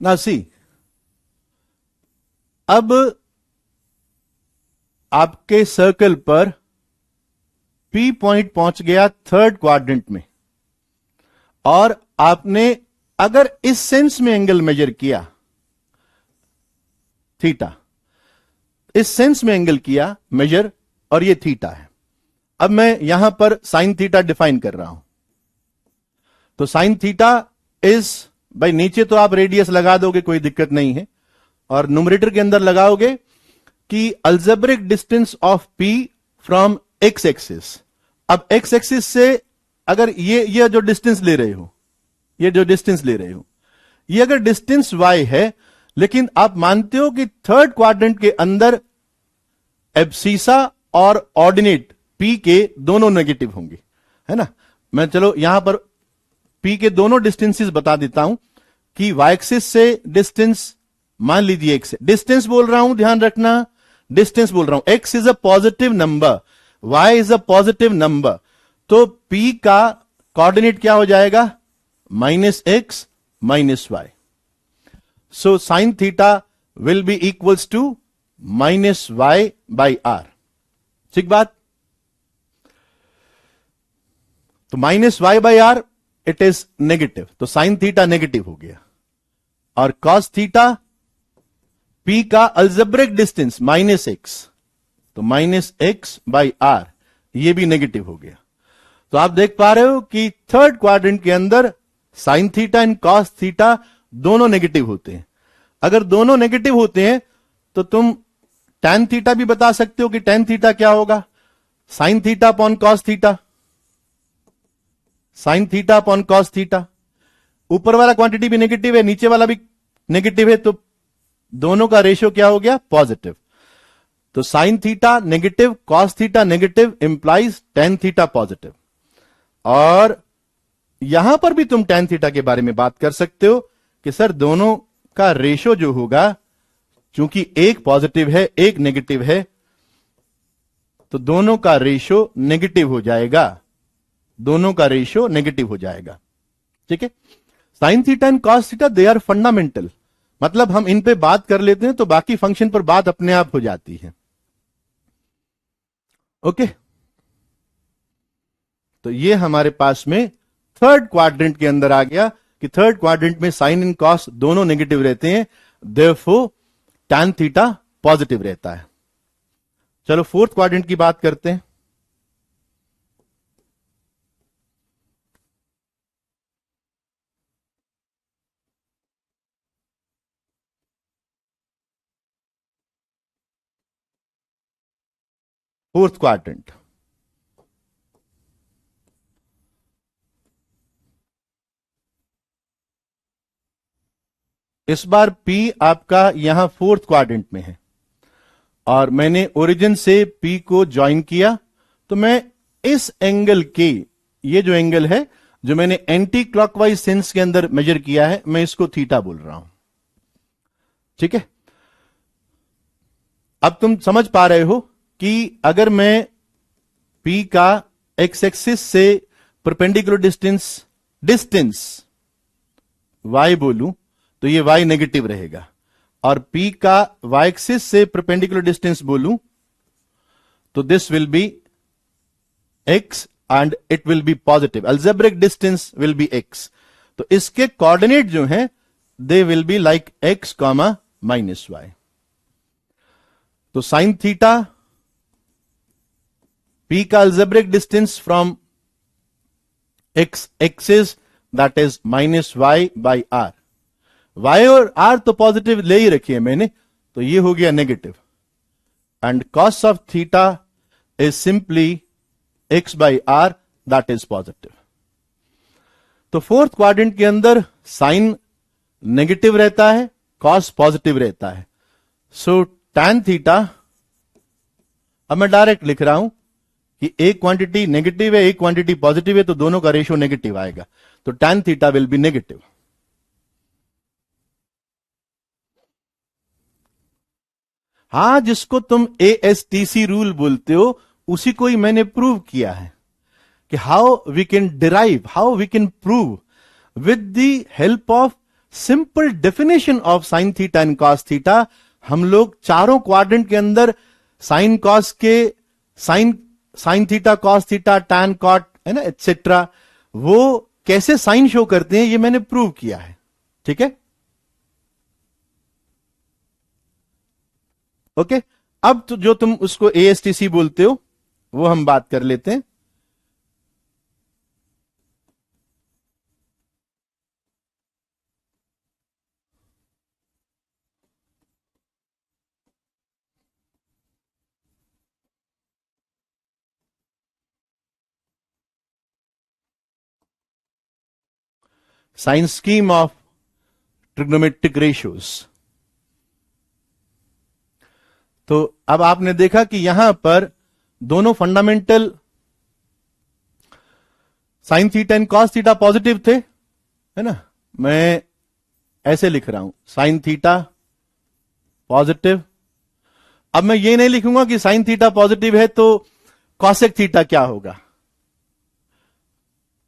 A: ना। सी, अब आपके सर्कल पर P पॉइंट पहुंच गया थर्ड क्वाड्रेंट में और आपने अगर इस सेंस में एंगल मेजर किया, थीटा, इस सेंस में एंगल किया मेजर और ये थीटा है। अब मैं यहां पर साइन थीटा डिफाइन कर रहा हूं। तो साइन थीटा इज, भाई नीचे तो आप रेडियस लगा दोगे, कोई दिक्कत नहीं है, और न्यूमरेटर के अंदर लगाओगे कि algebraic distance of P from x axis. अब एक्स एक्सिस से अगर ये जो डिस्टेंस ले रहे हो, ये जो डिस्टेंस ले रहे हो, ये अगर डिस्टेंस y है, लेकिन आप मानते हो कि थर्ड क्वाड्रेंट के अंदर एब्सीसा और ऑर्डिनेट p के दोनों नेगेटिव होंगे, है ना। मैं चलो यहां पर p के दोनों डिस्टेंसेस बता देता हूं कि y एक्सिस से डिस्टेंस मान लीजिए x है, डिस्टेंस बोल रहा हूं, ध्यान रखना, डिस्टेंस बोल रहा हूं, x is a positive number, y is a positive number, तो p का कोऑर्डिनेट क्या हो जाएगा, -x -y, so sine theta will be equals to -y/r। ठीक बात। तो -y/r इट इज नेगेटिव, तो साइन थीटा नेगेटिव हो गया, और कॉस थीटा p का अल्जेब्रिक डिस्टेंस -x, तो -x/r ये भी नेगेटिव हो गया। तो आप देख पा रहे हो कि थर्ड क्वाड्रेंट के अंदर sign theta and cos theta दोनों नेगेटिव होते हैं। अगर दोनों नेगेटिव होते हैं तो तुम tan थीटा भी बता सकते हो कि tan थीटा क्या होगा, sine theta upon cos theta, sine theta upon cos theta. ऊपर वाला क्वांटिटी भी नेगेटिव है, नीचे वाला भी नेगेटिव है, तो दोनों का रेशियो क्या हो गया, पॉजिटिव। तो sine theta negative, cos theta negative implies tan theta positive. और यहां पर भी तुम tan थीटा के बारे में बात कर सकते हो कि सर दोनों का रेशियो जो होगा, चूंकि एक पॉजिटिव है एक नेगेटिव है, तो दोनों का रेशियो नेगेटिव हो जाएगा, दोनों का रेशियो नेगेटिव हो जाएगा। ठीक है। Sine theta and cos theta they are fundamental, मतलब हम इन पे बात कर लेते हैं तो बाकी फंक्शन पर बात अपने आप हो जाती है। ओके, तो ये हमारे पास में थर्ड क्वाड्रेंट के अंदर आ गया कि थर्ड क्वाड्रेंट में साइन एंड कॉस दोनों नेगेटिव रहते हैं, देयरफॉर tan थीटा पॉजिटिव रहता है। चलो फोर्थ क्वाड्रेंट की बात करते हैं। फोर्थ क्वाड्रेंट, इस बार P आपका यहां फोर्थ क्वाड्रेंट में है और मैंने ओरिजिन से P को ज्वाइन किया, तो मैं इस एंगल के, ये जो एंगल है जो मैंने एंटी क्लॉकवाइज सेंस के अंदर मेजर किया है, मैं इसको थीटा बोल रहा हूं। ठीक है। अब तुम समझ पा रहे हो कि अगर मैं P का एक्स एक्सिस से परपेंडिकुलर डिस्टेंस y बोलूं तो ये y नेगेटिव रहेगा, और P का y एक्सिस से परपेंडिकुलर डिस्टेंस बोलूं तो this will be x and it will be positive, algebraic distance will be x। तो इसके कोऑर्डिनेट जो हैं they will be like x, -y। तो साइन थीटा P का algebraic distance from x axis that is -y/r। y और r तो positive ले ही रखी है मैंने, तो ये हो गया negative, and cos of theta is simply x/r that is positive. तो फोर्थ क्वाड्रेंट के अंदर साइन नेगेटिव रहता है, कॉस पॉजिटिव रहता है, सो tan थीटा, अब मैं डायरेक्ट लिख रहा हूं कि एक क्वांटिटी नेगेटिव है एक क्वांटिटी पॉजिटिव है, तो दोनों का रेशियो नेगेटिव आएगा, तो tan theta will B negative. हां, जिसको तुम ASTC रूल बोलते हो उसी को ही मैंने प्रूव किया है कि how we can derive, how we can prove with the help of simple definition of sine theta and cos theta. हम लोग चारों क्वाड्रेंट के अंदर साइन कॉस के, sine theta cos theta tan cot, है ना, एटसेट्रा, वो कैसे साइन शो करते हैं ये मैंने प्रूव किया है। ठीक है। ओके, अब तो जो तुम उसको ASTC बोलते हो वो हम बात कर लेते हैं। Sine scheme of trigonometric ratios. तो अब आपने देखा कि यहां पर दोनों fundamental sine theta and cos theta positive थे, है ना। मैं ऐसे लिख रहा हूं, साइन थीटा पॉजिटिव। अब मैं ये नहीं लिखूंगा कि साइन थीटा पॉजिटिव है तो कॉसेक थीटा क्या होगा,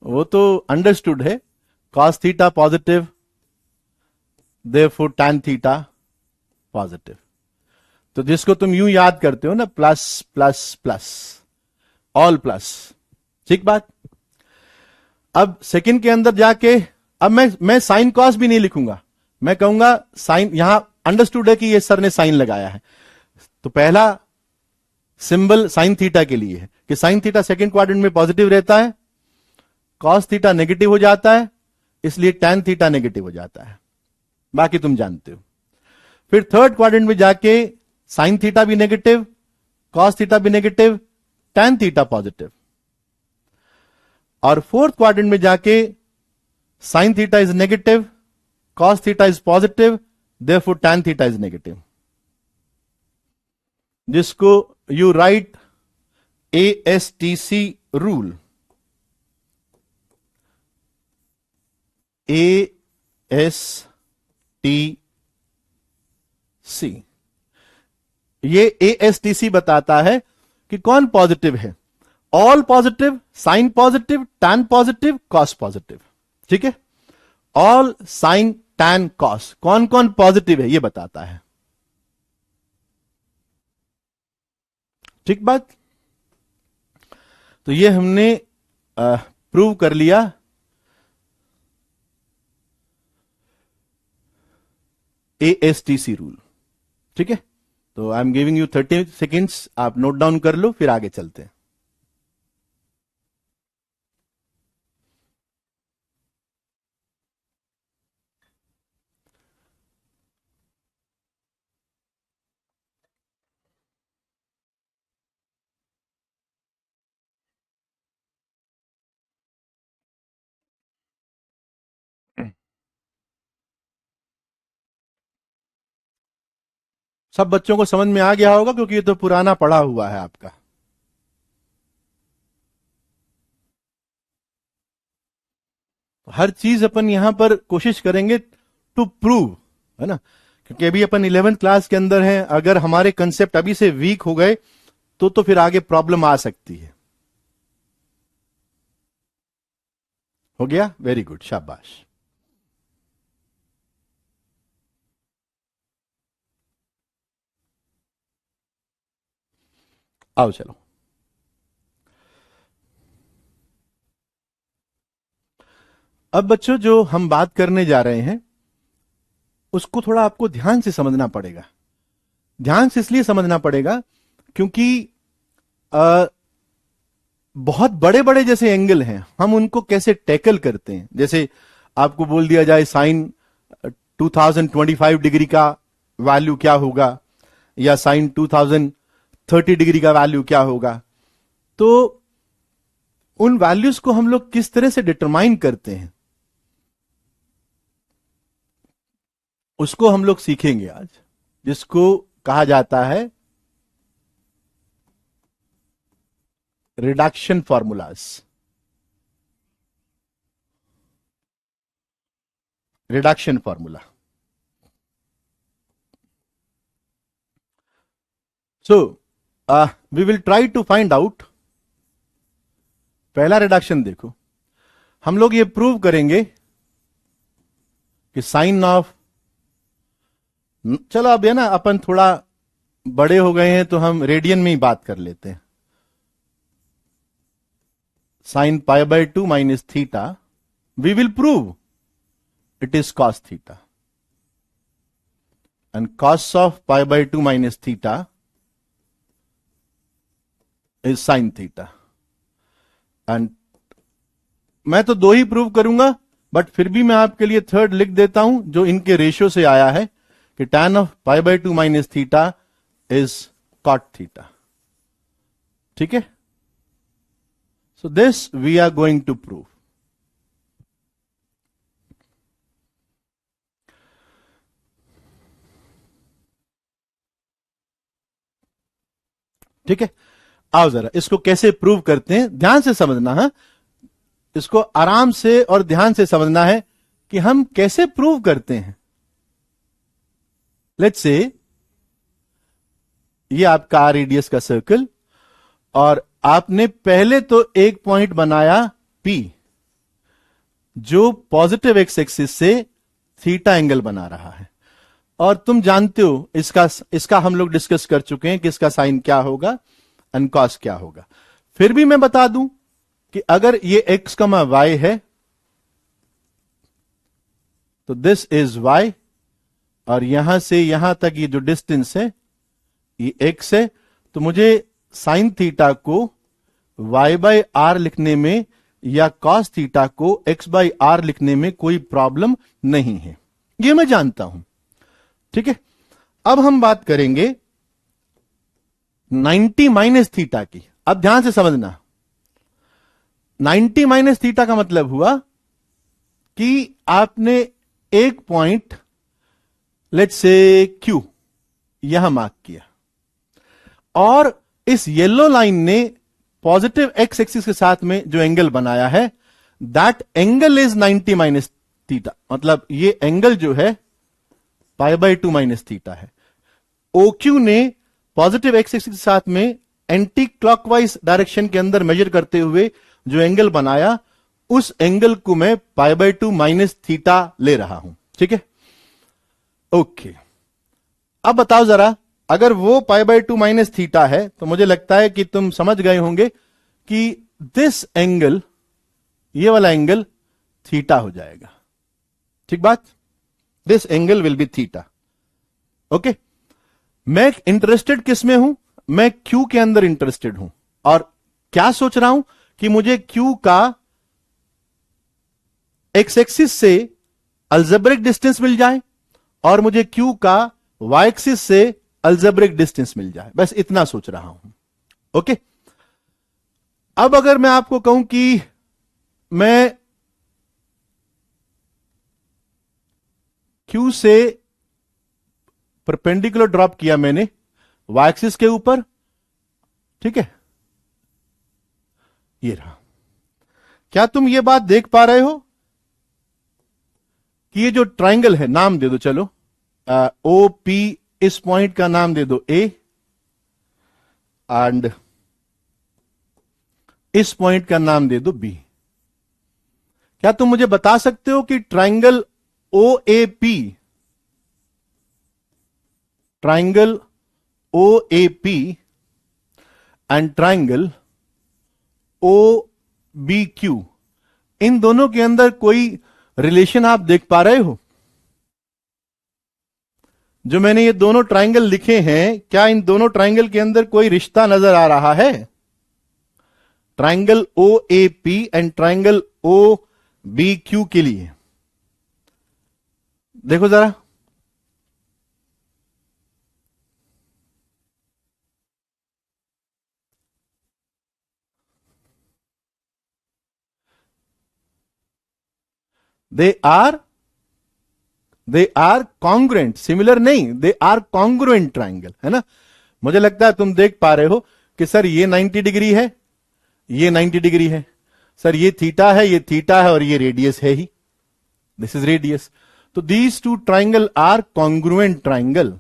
A: वो तो अंडरस्टूड है। Cos theta positive, therefore tan theta positive. तो जिसको तुम यूं याद करते हो ना, plus plus plus, all plus, ठीक बात। अब सेकंड के अंदर जाके अब मैं साइन कॉस भी नहीं लिखूंगा, मैं कहूंगा साइन, यहां अंडरस्टूड है कि ये सर ने साइन लगाया है, तो पहला सिंबल साइन थीटा के लिए है कि साइन थीटा सेकंड क्वाड्रेंट में पॉजिटिव रहता है, कॉस थीटा नेगेटिव हो जाता है, इसलिए टैन थीटा नेगेटिव हो जाता है, बाकी तुम जानते हो। फिर थर्ड क्वाड्रेंट में जाके साइन थीटा भी नेगेटिव, कॉस थीटा भी नेगेटिव, टैन थीटा पॉजिटिव। और फोर्थ क्वाड्रेंट में जाके sine theta is negative, cos theta is positive, therefore tan theta is negative, जिसको you write ASTC rule. ASTC, ये ASTC बताता है कि कौन पॉजिटिव है। All positive, sine positive, tan positive, cos positive, ठीक है। ऑल साइन टैन कॉस, कौन कौन पॉजिटिव है ये बताता है, ठीक बात। तो ये हमने प्रूव कर लिया ASTC रूल, ठीक है। तो I am giving you 30 seconds, आप नोट डाउन कर लो, फिर आगे चलते हैं। सब बच्चों को समझ में आ गया होगा क्योंकि ये तो पुराना पढ़ा हुआ है आपका। हर चीज अपन यहां पर कोशिश करेंगे टू प्रूव, है ना, क्योंकि अभी अपन 11th क्लास के अंदर हैं। अगर हमारे कंसेप्ट अभी से वीक हो गए तो फिर आगे प्रॉब्लम आ सकती है। हो गया, वेरी गुड, शाबाश। आओ चलो, अब बच्चों जो हम बात करने जा रहे हैं उसको थोड़ा आपको ध्यान से समझना पड़ेगा। ध्यान से इसलिए समझना पड़ेगा क्योंकि बहुत बड़े बड़े जैसे एंगल हैं, हम उनको कैसे टैकल करते हैं। जैसे आपको बोल दिया जाए साइन 2025 डिग्री का वैल्यू क्या होगा, या साइन 2030 डिग्री का वैल्यू क्या होगा, तो उन वैल्यूज को हम लोग किस तरह से डिटरमाइन करते हैं उसको हम लोग सीखेंगे आज, जिसको कहा जाता है reduction formulas. Reduction formula. So we will try to find out. पहला रिडक्शन देखो, हम लोग ये प्रूव करेंगे कि साइन ऑफ, चलो अब है ना, अपन थोड़ा बड़े हो गए हैं तो हम रेडियन में ही बात कर लेते हैं। Sine pi by 2 minus theta, we will prove it is cos theta, and cos of pi by 2 minus theta is sin theta. and मैं तो दो ही प्रूव करूंगा, बट फिर भी मैं आपके लिए थर्ड लिख देता हूं जो इनके रेशियो से आया है कि tan of pi by 2 minus theta is cot theta, ठीक है। so this we are going to prove. ठीक है, आओ जरा इसको कैसे प्रूव करते हैं, ध्यान से समझना है, इसको आराम से और ध्यान से समझना है कि हम कैसे प्रूव करते हैं। लेट्स से ये आपका आर रेडियस का सर्कल, और आपने पहले तो एक पॉइंट बनाया P जो पॉजिटिव एक्स एक्सिस से थीटा एंगल बना रहा है, और तुम जानते हो इसका हम लोग डिस्कस कर चुके हैं कि इसका साइन क्या होगा एंड कॉस क्या होगा। फिर भी मैं बता दूं कि अगर ये x कमा y है तो दिस इज y, और यहां से यहां तक ये जो डिस्टेंस है ये x है, तो मुझे साइन थीटा को y बाई आर लिखने में या कॉस थीटा को x बाई आर लिखने में कोई प्रॉब्लम नहीं है, ये मैं जानता हूं। ठीक है, अब हम बात करेंगे 90 माइनस थीटा की। अब ध्यान से समझना, 90 माइनस थीटा का मतलब हुआ कि आपने एक पॉइंट लेट्स से Q यहां मार्क किया, और इस येलो लाइन ने पॉजिटिव एक्स एक्सिस के साथ में जो एंगल बनाया है that angle is 90 minus theta, मतलब ये एंगल जो है पाई बाई 2 माइनस थीटा है। OQ ने पॉजिटिव एक्स एक्सिस के साथ में एंटी क्लॉकवाइज डायरेक्शन के अंदर मेजर करते हुए जो एंगल बनाया, उस एंगल को मैं पाई बाई 2 माइनस थीटा ले रहा हूं। ठीक है, ओके। अब बताओ जरा, अगर वो पाई बाई 2 माइनस थीटा है तो मुझे लगता है कि तुम समझ गए होंगे कि दिस एंगल, ये वाला एंगल थीटा हो जाएगा। ठीक बात, this angle will B theta. Okay, मैं इंटरेस्टेड किस में हूं, मैं Q के अंदर इंटरेस्टेड हूं, और क्या सोच रहा हूं कि मुझे Q का एक्स एक्सिस से अल्जेब्रिक डिस्टेंस मिल जाए और मुझे Q का वाई एक्सिस से अल्जेब्रिक डिस्टेंस मिल जाए, बस इतना सोच रहा हूं। ओके, अब अगर मैं आपको कहूं कि मैं Q से परपेंडिकुलर ड्रॉप किया मैंने वाई एक्सिस के ऊपर, ठीक है, ये रहा। क्या तुम ये बात देख पा रहे हो कि ये जो ट्राइंगल है, नाम दे दो चलो, OP, इस पॉइंट का नाम दे दो A, एंड इस पॉइंट का नाम दे दो B। क्या तुम मुझे बता सकते हो कि triangle OAP, triangle OAP and triangle OBQ, इन दोनों के अंदर कोई रिलेशन आप देख पा रहे हो? जो मैंने ये दोनों ट्राइंगल लिखे हैं, क्या इन दोनों ट्राइंगल के अंदर कोई रिश्ता नजर आ रहा है? Triangle OAP and triangle OBQ के लिए देखो जरा, दे आर कॉन्ग्रुएंट, सिमिलर नहीं, दे आर कॉन्ग्रुएंट ट्राइंगल, है ना। मुझे लगता है तुम देख पा रहे हो कि सर ये 90 डिग्री है, ये 90 डिग्री है, सर ये थीटा है, ये थीटा है, और ये रेडियस है ही, दिस इज रेडियस। तो these two triangle are congruent triangle.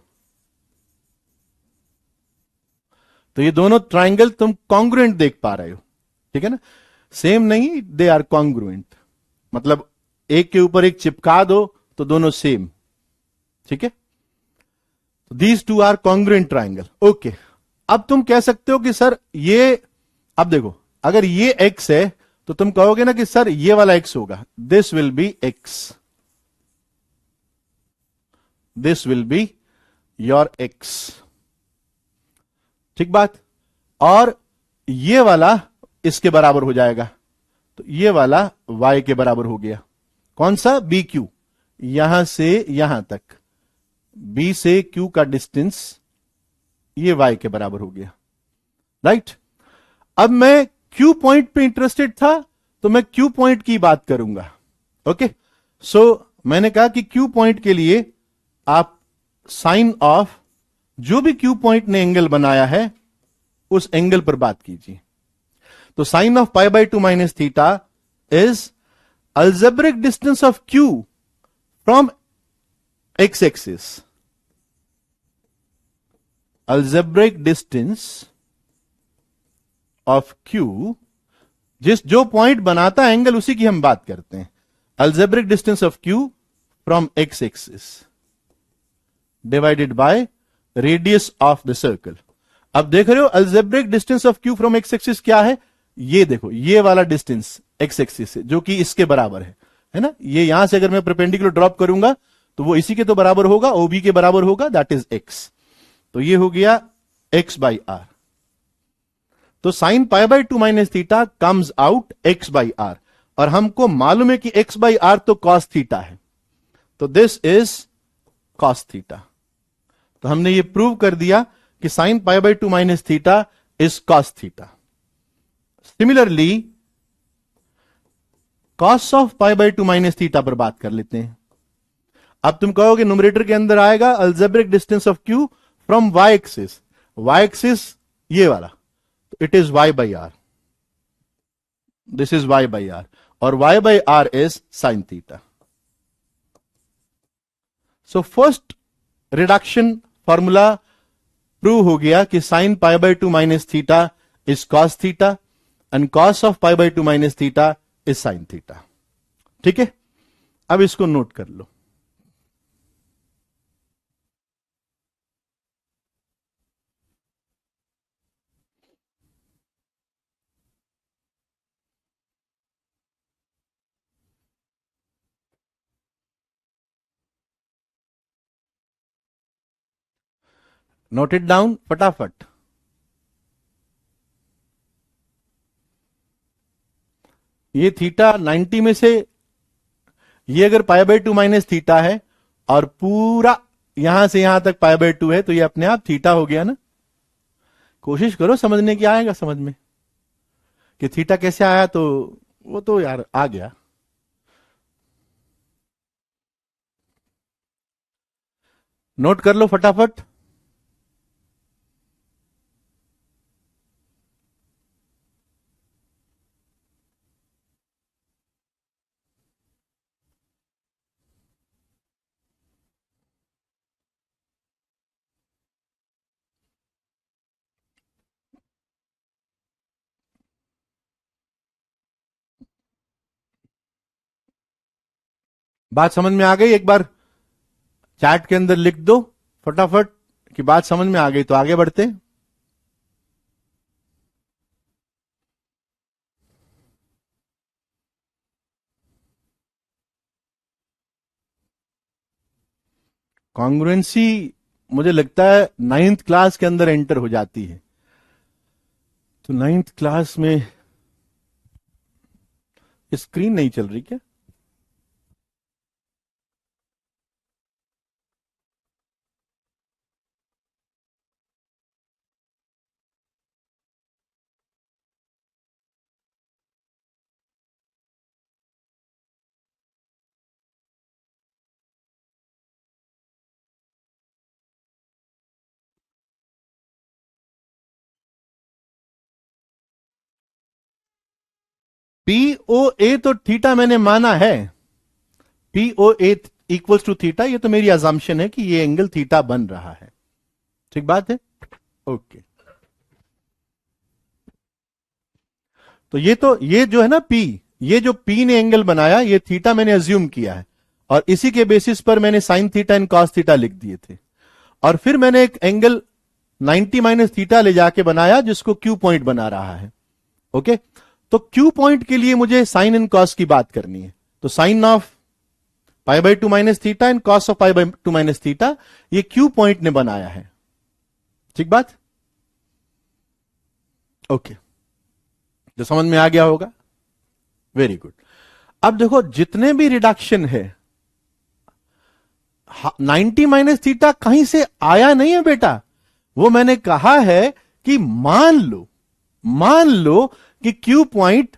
A: तो ये दोनों ट्राइंगल तुम कॉन्ग्रुएंट देख पा रहे हो, ठीक है ना, सेम नहीं, दे आर कॉन्ग्रुएंट, मतलब एक के ऊपर एक चिपका दो तो दोनों सेम, ठीक है। These two are congruent triangle. Okay, अब तुम कह सकते हो कि सर ये, अब देखो, अगर ये x है तो तुम कहोगे ना कि सर ये वाला x होगा, this will be x, this will be your x, ठीक बात, और ये वाला इसके बराबर हो जाएगा, तो ये वाला y के बराबर हो गया। कौन सा? BQ, यहां से यहां तक, B से Q का डिस्टेंस ये y के बराबर हो गया, राइट। अब मैं Q पॉइंट पे इंटरेस्टेड था तो मैं Q पॉइंट की बात करूंगा। ओके, सो मैंने कहा कि Q पॉइंट के लिए आप साइन ऑफ जो भी Q पॉइंट ने एंगल बनाया है उस एंगल पर बात कीजिए। तो sine of pi by two minus theta is algebraic distance of Q from x axis. Algebraic distance of Q, जो पॉइंट बनाता है एंगल, उसी की हम बात करते हैं। Algebraic distance of Q from x axis divided by radius of the circle. अब देख रहे हो algebraic distance of Q from x axis क्या है? ये देखो, ये वाला डिस्टेंस एक्स एक्सिस से, जो कि इसके बराबर है ना। ये यहां से अगर मैं परपेंडिकुलर ड्रॉप करूंगा तो वो इसी के तो बराबर होगा, ओबी के बराबर होगा, दैट इज एक्स। तो ये हो गया एक्स बाई आर। तो sine pi by two minus theta comes out x by r, और हमको मालूम है कि एक्स बाई आर तो कॉस थीटा है, तो दिस इज कॉस थीटा। तो हमने ये प्रूव कर दिया कि sine pi by two minus theta is cos theta. Similarly cos of pi by two minus theta पर बात कर लेते हैं। अब तुम कहोगे न्यूमरेटर के अंदर आएगा algebraic distance of Q from y axis, y axis ये वाला, तो it is y by r, this is y by r, और y by r is sine theta. So first reduction formula prove हो गया कि sine pi by two minus theta is cos theta and cos of pi by two minus theta is sine theta. ठीक है, अब इसको note कर लो। Note it down फटाफट। ये थीटा 90 में से ये अगर पाई बाई टू माइनस थीटा है और पूरा यहां से यहां तक पाई बाई टू है, तो ये अपने आप थीटा हो गया ना। कोशिश करो समझने की, आएगा समझ में कि थीटा कैसे आया, तो वो तो यार आ गया। नोट कर लो फटाफट। बात समझ में आ गई? एक बार चैट के अंदर लिख दो फटाफट कि बात समझ में आ गई, तो आगे बढ़ते हैं। कॉन्ग्रुएंसी मुझे लगता है 9th क्लास के अंदर एंटर हो जाती है। तो 9th क्लास में स्क्रीन नहीं चल रही क्या? पी ओ ए तो थीटा मैंने माना है, P O A equals to theta, ये तो मेरी अजम्पशन है कि ये एंगल थीटा बन रहा है। ठीक बात है, ओके। तो ये जो है ना पी, ये जो पी ने एंगल बनाया, ये थीटा मैंने अज्यूम किया है, और इसी के बेसिस पर मैंने sign theta and cos theta लिख दिए थे। और फिर मैंने एक एंगल 90 माइनस थीटा ले जाके बनाया, जिसको क्यू पॉइंट बना रहा है। ओके, तो क्यू पॉइंट के लिए मुझे साइन एंड कॉस की बात करनी है। तो sine of pi by two minus theta and cos of pi by two minus theta, ये क्यू पॉइंट ने बनाया है। ठीक बात, ओके। जो समझ में आ गया होगा, वेरी गुड। अब देखो जितने भी रिडक्शन है, 90 माइनस थीटा कहीं से आया नहीं है बेटा। वो मैंने कहा है कि मान लो कि Q point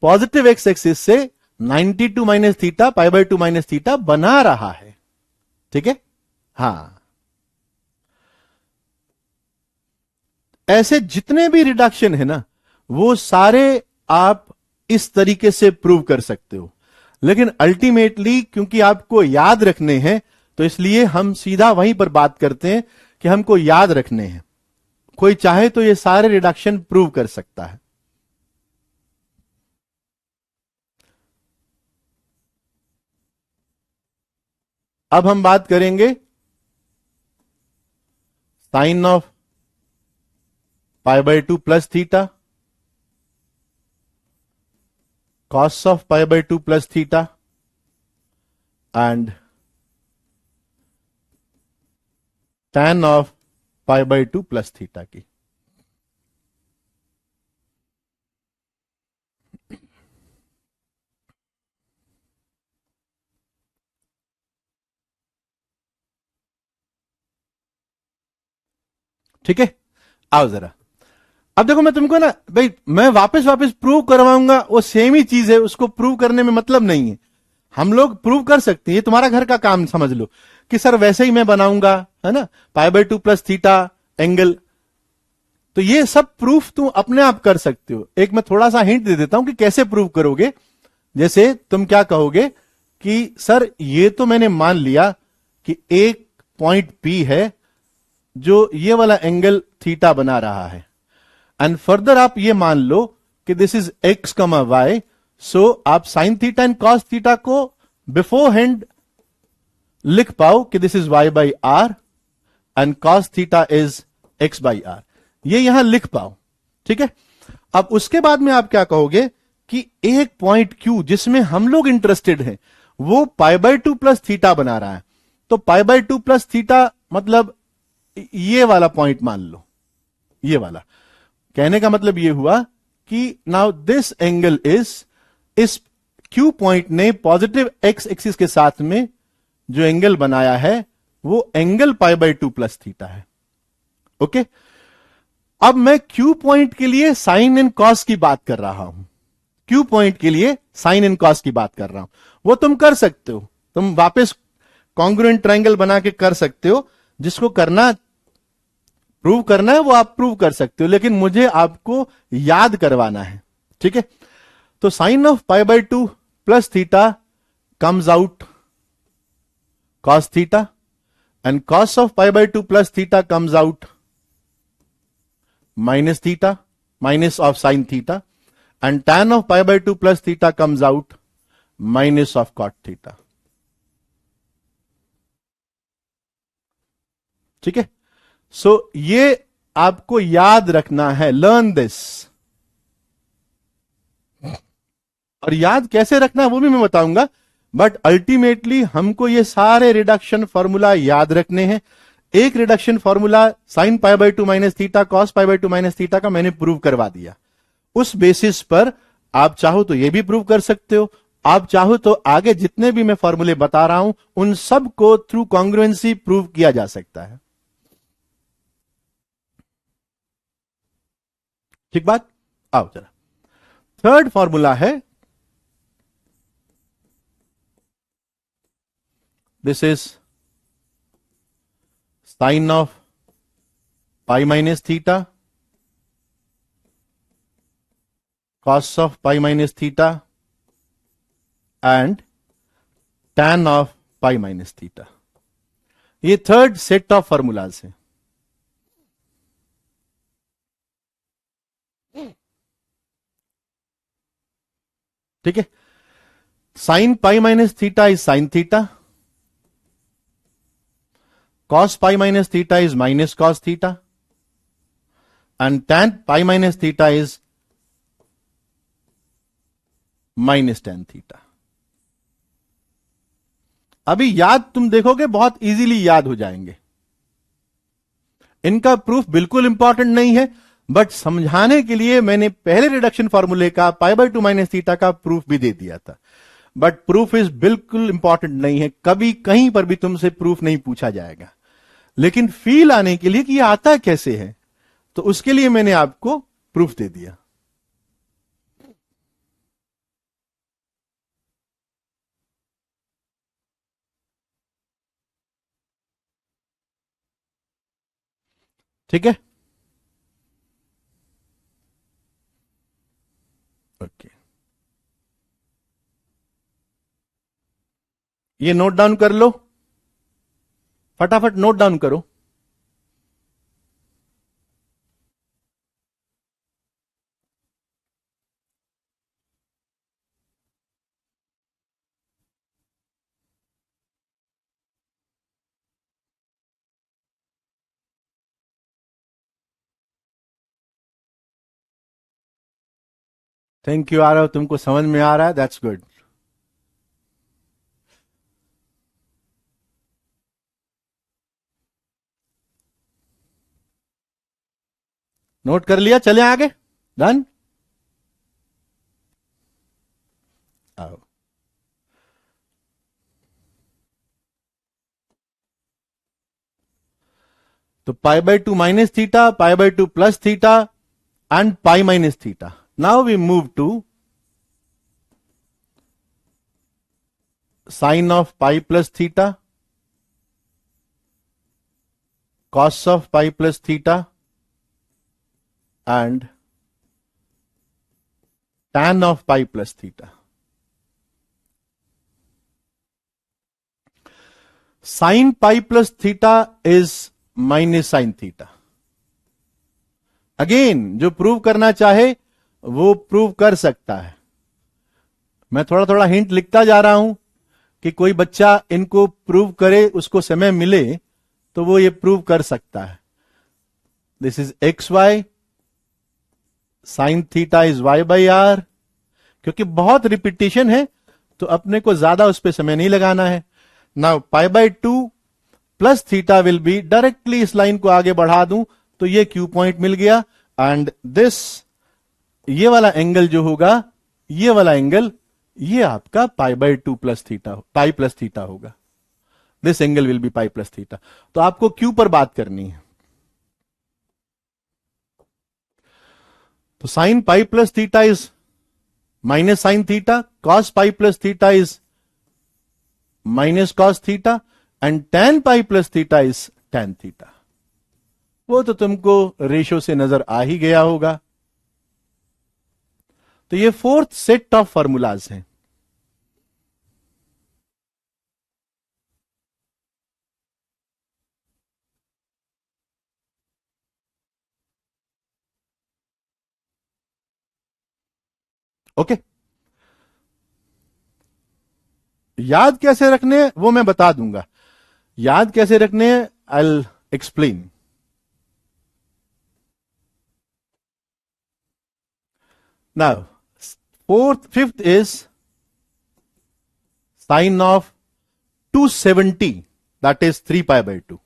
A: positive x axis से 92 minus theta pi by two minus theta बना रहा है। ठीक है, हाँ। ऐसे जितने भी रिडक्शन है ना, वो सारे आप इस तरीके से प्रूव कर सकते हो। लेकिन अल्टीमेटली क्योंकि आपको याद रखने हैं, तो इसलिए हम सीधा वहीं पर बात करते हैं कि हमको याद रखने हैं। कोई चाहे तो ये सारे रिडक्शन प्रूव कर सकता है। अब हम बात करेंगे sine of π/2 plus theta, cos of π/2 plus theta and tan of π/2 plus theta की। ठीक है, आओ जरा। अब देखो, मैं तुमको ना भाई, मैं वापस वापस प्रूव करवाऊंगा, वो सेम ही चीज है, उसको प्रूव करने में मतलब नहीं है। हम लोग प्रूव कर सकते हैं, ये तुम्हारा घर का काम समझ लो कि सर वैसे ही मैं बनाऊंगा, है ना, π/2 प्लस थीटा एंगल। तो ये सब प्रूफ तुम अपने आप कर सकते हो। एक मैं थोड़ा सा हिंट दे देता हूं कि कैसे प्रूव करोगे। जैसे तुम क्या कहोगे कि सर ये तो मैंने मान लिया कि एक पॉइंट पी है जो ये वाला एंगल थीटा बना रहा है, एंड फर्दर आप ये मान लो कि this is x comma y. So आप sine theta and cos theta को बिफोर हैंड लिख पाओ कि this is y by r and cos theta is x by r. ये यहां लिख पाओ, ठीक है। अब उसके बाद में आप क्या कहोगे कि एक पॉइंट क्यू जिसमें हम लोग इंटरेस्टेड हैं, वो π/2 प्लस थीटा बना रहा है। तो π/2 प्लस थीटा मतलब ये वाला पॉइंट मान लो, ये वाला। कहने का मतलब ये हुआ कि नाउ दिस एंगल इस क्यू पॉइंट ने पॉजिटिव एक्स एक्सिस के साथ में जो एंगल बनाया है, वो एंगल π/2 प्लस थीटा है। ओके, अब मैं क्यू पॉइंट के लिए साइन एंड कॉस की बात कर रहा हूं। क्यू पॉइंट के लिए साइन एंड कॉस की बात कर रहा हूं। वो तुम कर सकते हो, तुम वापस कॉन्ग्रुएंट ट्रायंगल बना के कर सकते हो। जिसको करना, प्रूव करना है, वो आप प्रूव कर सकते हो, लेकिन मुझे आपको याद करवाना है, ठीक है। तो sine of π/2 plus theta comes out cos theta and cos of π/2 plus theta comes out minus theta, minus of sine theta, and tan of π/2 plus theta comes out minus of cot theta. ठीक है, सो ये आपको याद रखना है, learn this. और याद कैसे रखना है वो भी मैं बताऊंगा, बट अल्टीमेटली हमको ये सारे रिडक्शन फॉर्मूला याद रखने हैं। एक reduction formula sine π/2 minus theta cos π/2 minus theta का मैंने प्रूव करवा दिया। उस बेसिस पर आप चाहो तो ये भी प्रूव कर सकते हो। आप चाहो तो आगे जितने भी मैं फॉर्मूले बता रहा हूं, उन सब को थ्रू कॉन्ग्रुएंसी प्रूव किया जा सकता है। ठीक बात, आओ जरा। थर्ड फॉर्मूला है, this is sine of pi minus theta cos of pi minus theta and tan of pi minus theta. ये थर्ड सेट ऑफ फॉर्मूलाज है। ठीक है, sine pi minus theta is sine theta, cos pi minus theta is minus cos theta, and tan pi minus theta is minus tan theta. अभी याद तुम देखोगे बहुत easily याद हो जाएंगे। इनका प्रूफ बिल्कुल इंपॉर्टेंट नहीं है, बट समझाने के लिए मैंने पहले रिडक्शन फॉर्मूले का π/2 माइनस थीटा का प्रूफ भी दे दिया था। बट प्रूफ इज बिल्कुल इंपॉर्टेंट नहीं है, कभी कहीं पर भी तुमसे प्रूफ नहीं पूछा जाएगा। लेकिन फील आने के लिए कि ये आता कैसे है, तो उसके लिए मैंने आपको प्रूफ दे दिया। ठीक है, ओके, ये नोट डाउन कर लो, फटाफट नोट डाउन करो। थैंक यू आरव, तुमको समझ में आ रहा है, दैट्स गुड। नोट कर लिया, चले आगे, डन। आओ, तो pi by two minus theta, pi by two plus theta and pi minus theta. Now we move to sine of pi plus theta, cos of pi plus theta and tan of pi plus theta. Sin pi plus theta is minus sin theta. Again जो prove करना चाहे वो prove कर सकता है। मैं थोड़ा थोड़ा हिंट लिखता जा रहा हूं कि कोई बच्चा इनको प्रूव करे, उसको समय मिले तो वो ये प्रूव कर सकता है। This is x y, sine theta is y by r. क्योंकि बहुत रिपीटिशन है तो अपने को ज्यादा उस पर समय नहीं लगाना है। Now pi by two plus theta will B, directly इस लाइन को आगे बढ़ा दूं तो ये क्यू पॉइंट मिल गया एंड दिस, ये वाला एंगल जो होगा, ये वाला एंगल, ये आपका pi by two plus theta, pi plus theta होगा। This angle will be pi plus theta. तो आपको क्यू पर बात करनी है। तो sine pi plus theta is minus sin theta, cos pi plus theta is minus cos theta and tan pi plus theta is tan theta. वो तो तुमको रेशो से नजर आ ही गया होगा। तो ये फोर्थ सेट ऑफ फॉर्मूलाज हैं। ओके, याद कैसे रखने वो मैं बता दूंगा। याद कैसे रखने, I will explain. Now fifth is sine of 270, that is 3 pi by 2,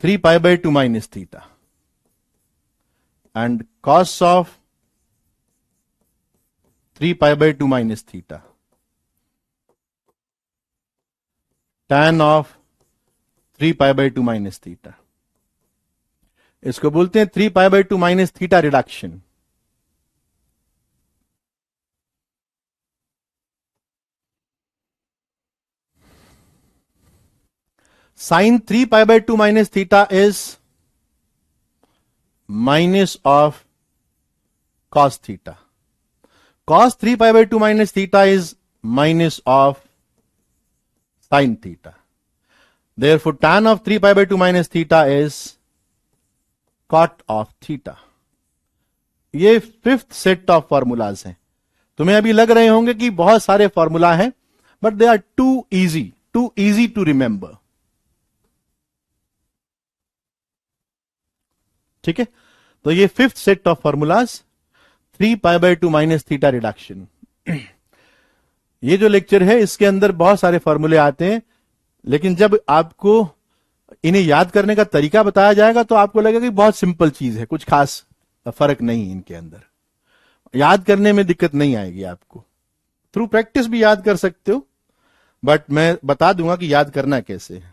A: 3 pi by 2 minus theta and cos of 3 pi by 2 minus theta, tan of 3 pi by 2 minus theta. इसको बोलते हैं 3 pi by 2 minus theta reduction. Sin 3 pi by 2 minus theta is minus of cos theta. Cos 3 pi by 2 minus theta is minus of sin theta. Therefore, tan of 3 pi by 2 minus theta is cot of theta. ये fifth set of formulas हैं। तुम्हें अभी लग रहे होंगे कि बहुत सारे फॉर्मूला हैं, but they are too easy to remember. ठीक है, तो ये fifth set of formulas, 3 pi by 2 minus theta reduction. ये जो लेक्चर है इसके अंदर बहुत सारे फॉर्मूले आते हैं, लेकिन जब आपको इन्हें याद करने का तरीका बताया जाएगा तो आपको लगेगा कि बहुत सिंपल चीज है, कुछ खास फर्क नहीं है इनके अंदर। याद करने में दिक्कत नहीं आएगी आपको। थ्रू प्रैक्टिस भी याद कर सकते हो, बट मैं बता दूंगा कि याद करना कैसे है।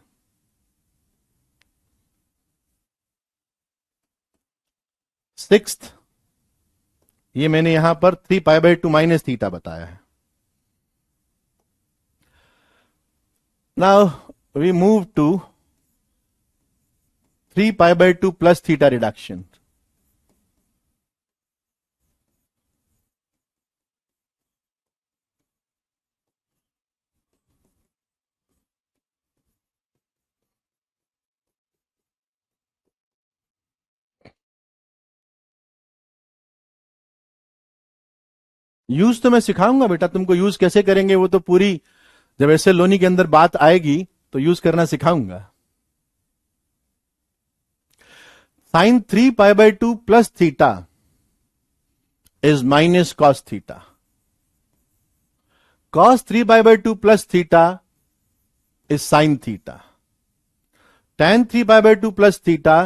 A: सिक्स्थ, ये मैंने यहां पर 3 पाई बाय 2 माइनस थीटा बताया है। Now we move to 3 pi by 2 plus theta reduction. Use तो मैं सिखाऊंगा बेटा तुमको, यूज कैसे करेंगे वो तो पूरी जब ऐसे लोनी के अंदर बात आएगी तो यूज करना सिखाऊंगा। Sine 3 pi plus theta is minus cos theta. Cos 3 pi plus theta is sine theta. tan 3 pi plus theta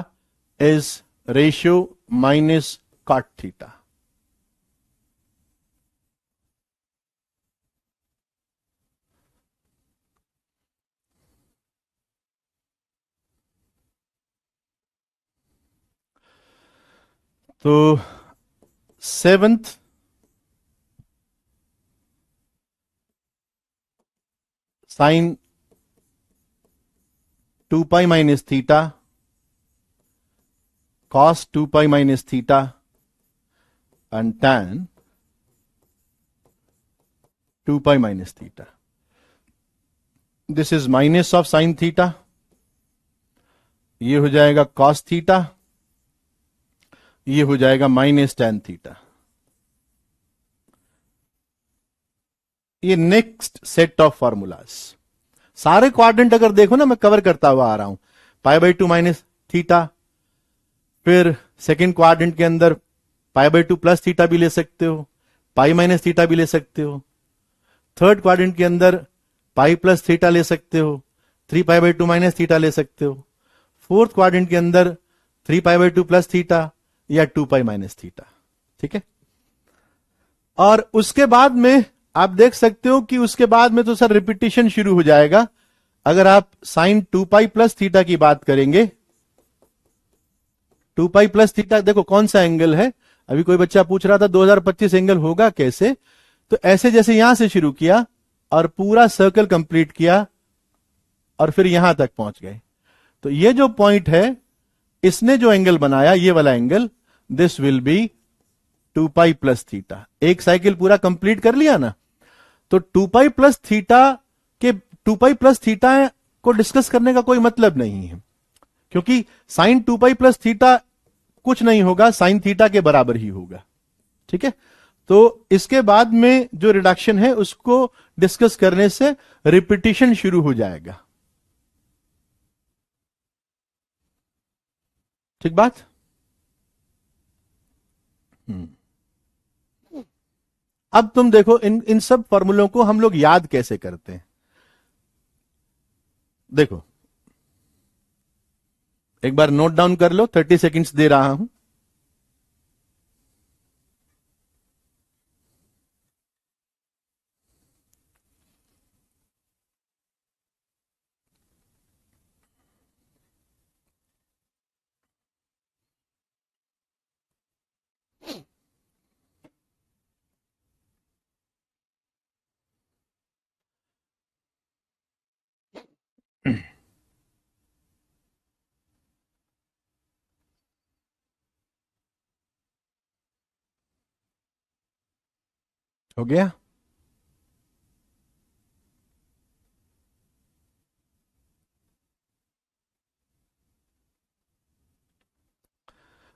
A: is ratio minus cot theta. तो seventh sine 2 pi minus theta cos 2 pi minus theta and tan 2 pi minus theta. This is minus of sine theta, ये हो जाएगा cos theta, ये हो जाएगा minus tan theta. ये next set of formulas सारे quadrant अगर देखो ना मैं कवर करता हुआ आ रहा हूं। पाई/2 माइनस थीटा, फिर सेकेंड क्वाड्रेंट के अंदर पाई/2 प्लस थीटा भी ले सकते हो, पाई माइनस थीटा भी ले सकते हो। थर्ड क्वाड्रेंट के अंदर पाई प्लस थीटा ले सकते हो, 3 पाई/2 माइनस थीटा ले सकते हो। फोर्थ क्वाड्रेंट के अंदर 3 पाई/2 प्लस थीटा या 2 पाई माइनस थीटा। ठीक है, और उसके बाद में आप देख सकते हो कि उसके बाद में तो सर रिपीटिशन शुरू हो जाएगा। अगर आप साइन 2 पाई प्लस थीटा की बात करेंगे, 2 पाई प्लस थीटा देखो कौन सा एंगल है। अभी कोई बच्चा पूछ रहा था 2025 एंगल होगा कैसे, तो ऐसे जैसे यहां से शुरू किया और पूरा सर्कल कंप्लीट किया और फिर यहां तक पहुंच गए। तो ये जो पॉइंट है इसने जो एंगल बनाया ये वाला angle, this will B 2 pi plus theta. एक साइकिल पूरा कंप्लीट कर लिया ना, तो 2 पाई प्लस थीटा के 2 पाई प्लस थीटा को डिस्कस करने का कोई मतलब नहीं है, क्योंकि साइन 2 पाई प्लस थीटा कुछ नहीं होगा, साइन थीटा के बराबर ही होगा। ठीक है, तो इसके बाद में जो रिडक्शन है उसको डिस्कस करने से रिपीटिशन शुरू हो जाएगा। ठीक बात। अब तुम देखो इन इन सब फॉर्मूलों को हम लोग याद कैसे करते हैं। देखो एक बार नोट डाउन कर लो, 30 सेकंड्स दे रहा हूं। हो गया।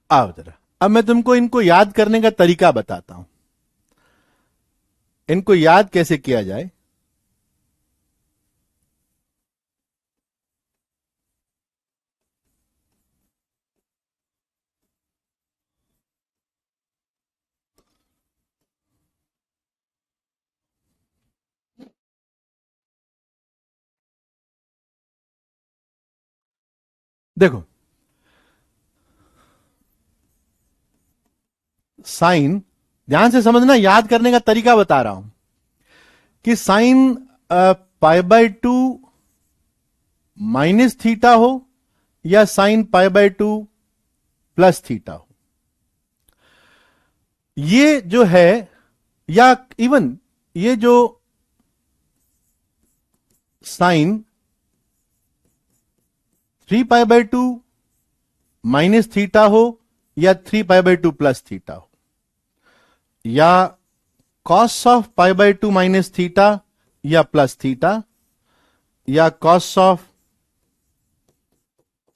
A: आओ जरा, अब मैं तुमको इनको याद करने का तरीका बताता हूं। इनको याद कैसे किया जाए। देखो साइन, ध्यान से समझना, याद करने का तरीका बता रहा हूं कि साइन पाई/2 माइनस थीटा हो या साइन पाई/2 प्लस थीटा हो, ये जो है, या इवन ये जो साइन 3 पाई/2 माइनस थीटा हो या 3 पाई/2 प्लस थीटा हो, या कॉस ऑफ पाई/2 माइनस थीटा या प्लस थीटा, या कॉस ऑफ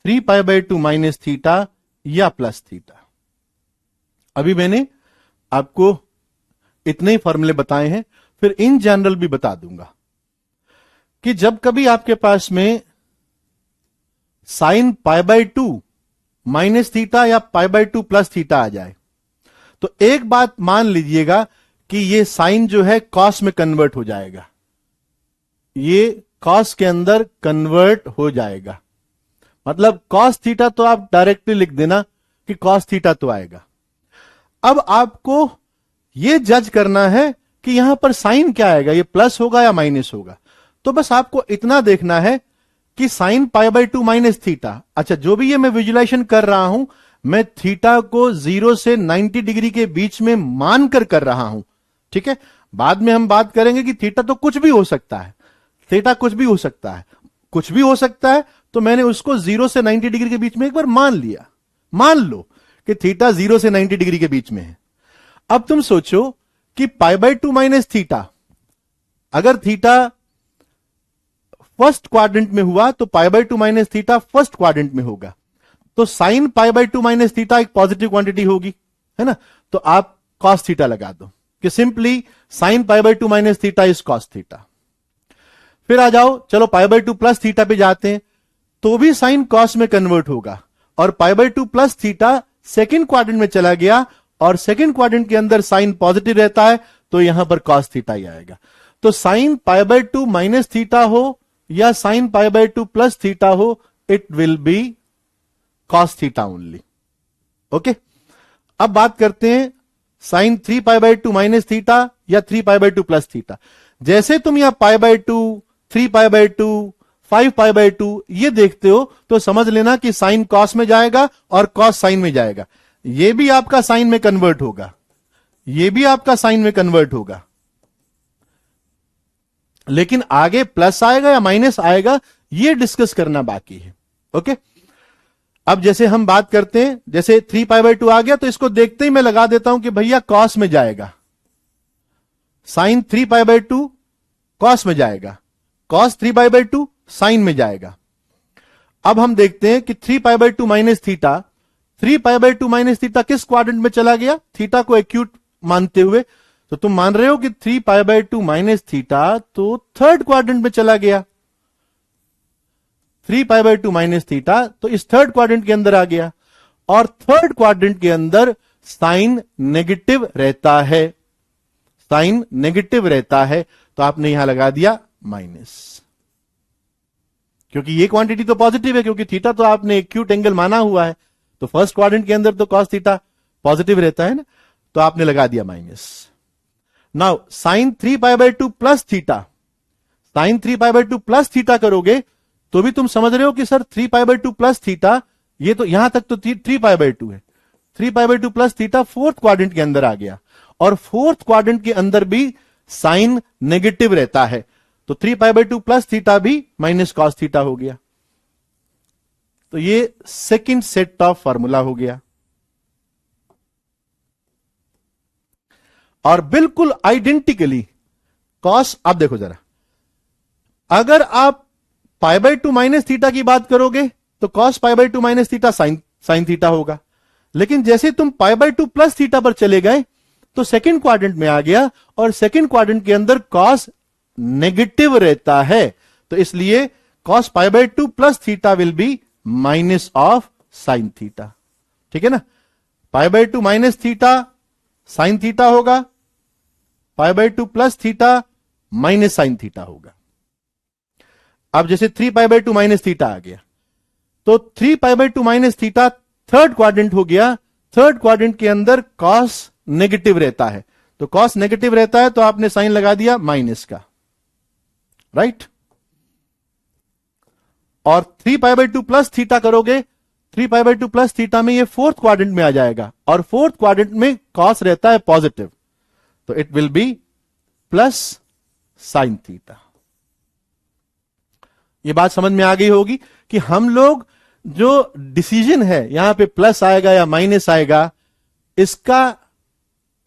A: 3 पाई/2 माइनस थीटा या प्लस थीटा। अभी मैंने आपको इतने ही फॉर्मूले बताए हैं, फिर इन जनरल भी बता दूंगा कि जब कभी आपके पास में साइन π/2 माइनस थीटा या π/2 प्लस थीटा आ जाए, तो एक बात मान लीजिएगा कि ये साइन जो है कॉस में कन्वर्ट हो जाएगा, ये कॉस के अंदर कन्वर्ट हो जाएगा। मतलब कॉस थीटा तो आप डायरेक्टली लिख देना कि कॉस थीटा तो आएगा। अब आपको यह जज करना है कि यहां पर साइन क्या आएगा, ये प्लस होगा या माइनस होगा। तो बस आपको इतना देखना है कि साइन π/2 माइनस थीटा, अच्छा जो भी ये मैं विजुलाइजेशन कर रहा हूं, मैं थीटा को 0 से 90 डिग्री के बीच में मानकर कर रहा हूं, ठीक है। बाद में हम बात करेंगे कि थीटा तो कुछ भी हो सकता है, थीटा कुछ भी हो सकता है, कुछ भी हो सकता है, तो मैंने उसको 0 से 90 डिग्री के बीच में एक बार मान लिया। मान लो कि थीटा 0 से 90 डिग्री के बीच में है। अब तुम सोचो कि π/2 माइनस थीटा, अगर थीटा फर्स्ट क्वाड्रेंट में हुआ तो π/2 माइनस थीटा फर्स्ट क्वाड्रेंट में होगा, तो साइन π/2 माइनस थीटा एक पॉजिटिव क्वांटिटी होगी, है ना। तो आप कॉस थीटा लगा दो कि simply sine π/2 minus theta is cos theta. फिर आ जाओ, चलो π/2 प्लस थीटा पे जाते हैं, तो भी साइन कॉस में कन्वर्ट होगा, और π/2 प्लस थीटा सेकेंड क्वाड्रेंट में चला गया, और सेकेंड क्वाड्रेंट के अंदर साइन पॉजिटिव रहता है, तो यहां पर कॉस थीटा ही आएगा। तो साइन π/2 माइनस थीटा हो या साइन π/2 प्लस थीटा हो, it will B cos theta only. Okay, अब बात करते हैं साइन 3π/2 माइनस थीटा या 3π/2 प्लस थीटा। जैसे तुम यहां π/2, 3π/2, 5π/2 ये देखते हो, तो समझ लेना कि साइन कॉस में जाएगा और कॉस साइन में जाएगा। ये भी आपका साइन में कन्वर्ट होगा, ये भी आपका साइन में कन्वर्ट होगा, लेकिन आगे प्लस आएगा या माइनस आएगा ये डिस्कस करना बाकी है। ओके, अब जैसे हम बात करते हैं, जैसे 3π/2 आ गया, तो इसको देखते ही मैं लगा देता हूं कि भैया कॉस में जाएगा, साइन 3π/2 कॉस में जाएगा, कॉस 3π/2 साइन में जाएगा। अब हम देखते हैं कि 3π/2 माइनस थीटा, 3π/2 माइनस थीटा किस क्वाड्रेंट में चला गया, थीटा को एक्यूट मानते हुए, तो तुम मान रहे हो कि 3π/2 माइनस थीटा तो थर्ड क्वाड्रेंट में चला गया, 3π/2 माइनस थीटा तो इस थर्ड क्वाड्रेंट के अंदर आ गया, और थर्ड क्वाड्रेंट के अंदर साइन नेगेटिव रहता है, साइन नेगेटिव रहता है, तो आपने यहां लगा दिया माइनस, क्योंकि ये क्वांटिटी तो पॉजिटिव है, क्योंकि थीटा तो आपने एक्यूट एंगल माना हुआ है, तो फर्स्ट क्वाड्रेंट के अंदर तो कॉस थीटा पॉजिटिव रहता है ना, तो आपने लगा दिया minus. Now sine 3π/2 plus theta, sine 3π/2 plus theta करोगे तो भी तुम समझ रहे हो कि सर 3π/2 प्लस थीटा, ये तो यहां तक तो 3π/2 है, 3π/2 प्लस थीटा फोर्थ क्वाड्रेंट के अंदर आ गया, और फोर्थ क्वाड्रेंट के अंदर भी साइन नेगेटिव रहता है, तो 3π/2 प्लस थीटा भी माइनस कॉस थीटा हो गया। तो ये सेकंड सेट ऑफ फार्मूला हो गया, और बिल्कुल आइडेंटिकली कॉस, आप देखो जरा, अगर आप π/2 माइनस थीटा की बात करोगे तो cos π/2 minus theta sine theta होगा, लेकिन जैसे तुम π/2 प्लस थीटा पर चले गए तो सेकंड क्वाड्रेंट में आ गया, और सेकंड क्वाड्रेंट के अंदर कॉस नेगेटिव रहता है, तो इसलिए cos π/2 plus theta will be minus of sine theta. ठीक है ना, π/2 माइनस थीटा साइन थीटा होगा, π/2 plus theta minus sine theta होगा। अब जैसे 3π/2 माइनस थीटा आ गया, तो 3π/2 माइनस थीटा थर्ड क्वाड्रेंट हो गया, थर्ड क्वाड्रेंट के अंदर कॉस नेगेटिव रहता है, तो कॉस नेगेटिव रहता है तो आपने साइन लगा दिया माइनस का, राइट। और 3π/2 प्लस थीटा करोगे, 3π/2 प्लस थीटा में ये फोर्थ क्वाड्रेंट में आ जाएगा, और फोर्थ क्वाड्रेंट में कॉस रहता है पॉजिटिव, तो it will B plus sign theta. ये बात समझ में आ गई होगी कि हम लोग जो डिसीजन है यहां पे प्लस आएगा या माइनस आएगा,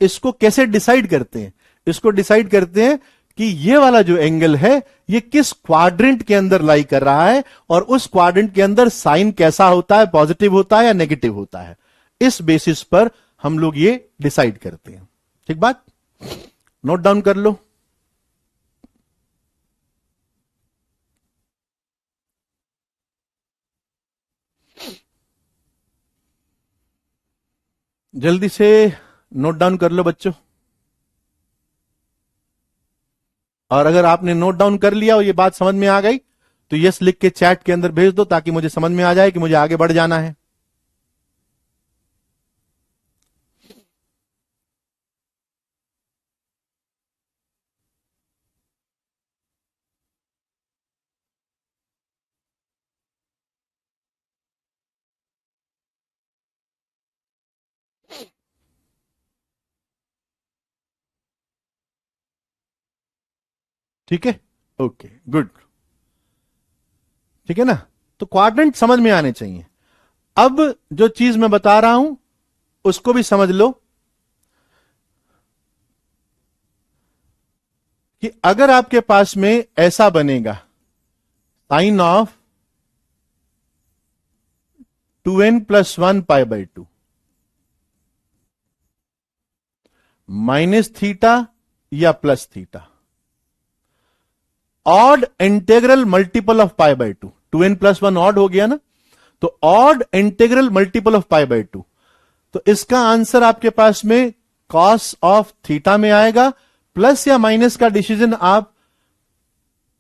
A: इसको कैसे डिसाइड करते हैं। इसको डिसाइड करते हैं कि ये वाला जो एंगल है ये किस क्वाड्रेंट के अंदर लाई कर रहा है, और उस क्वाड्रेंट के अंदर साइन कैसा होता है, पॉजिटिव होता है या नेगेटिव होता है। इस बेसिस पर हम लोग ये डिसाइड करते हैं। ठीक बात। नोट डाउन कर लो। जल्दी से नोट डाउन कर लो बच्चों। और अगर आपने नोट डाउन कर लिया और ये बात समझ में आ गई तो यस लिख के चैट के अंदर भेज दो, ताकि मुझे समझ में आ जाए कि मुझे आगे बढ़ जाना है। ठीक है, ओके गुड। ठीक है ना, तो क्वाड्रेंट समझ में आने चाहिए। अब जो चीज मैं बता रहा हूं उसको भी समझ लो कि अगर आपके पास में ऐसा बनेगा sine of 2n+1π/2 minus theta या plus theta, odd integral multiple of π/2, 2n+1 odd हो गया ना, तो ऑड इंटेग्रल मल्टीपल ऑफ π/2, तो इसका आंसर आपके पास में कॉस ऑफ थीटा में आएगा। प्लस या माइनस का डिसीजन आप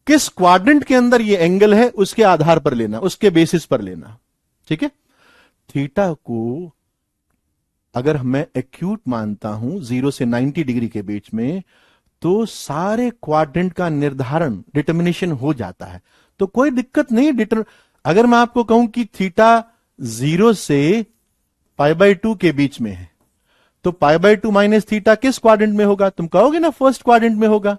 A: किस क्वाड्रेंट के अंदर ये एंगल है उसके आधार पर लेना, उसके बेसिस पर लेना। ठीक है, थीटा को अगर मैं एक्यूट मानता हूं 0 से 90 डिग्री के बीच में, तो सारे क्वाड्रेंट का निर्धारण डिटर्मिनेशन हो जाता है, तो कोई दिक्कत नहीं। अगर मैं आपको कहूं कि थीटा 0 से π/2 के बीच में है, तो π/2 माइनस थीटा किस क्वाड्रेंट में होगा? तुम कहोगे ना फर्स्ट क्वाड्रेंट में होगा।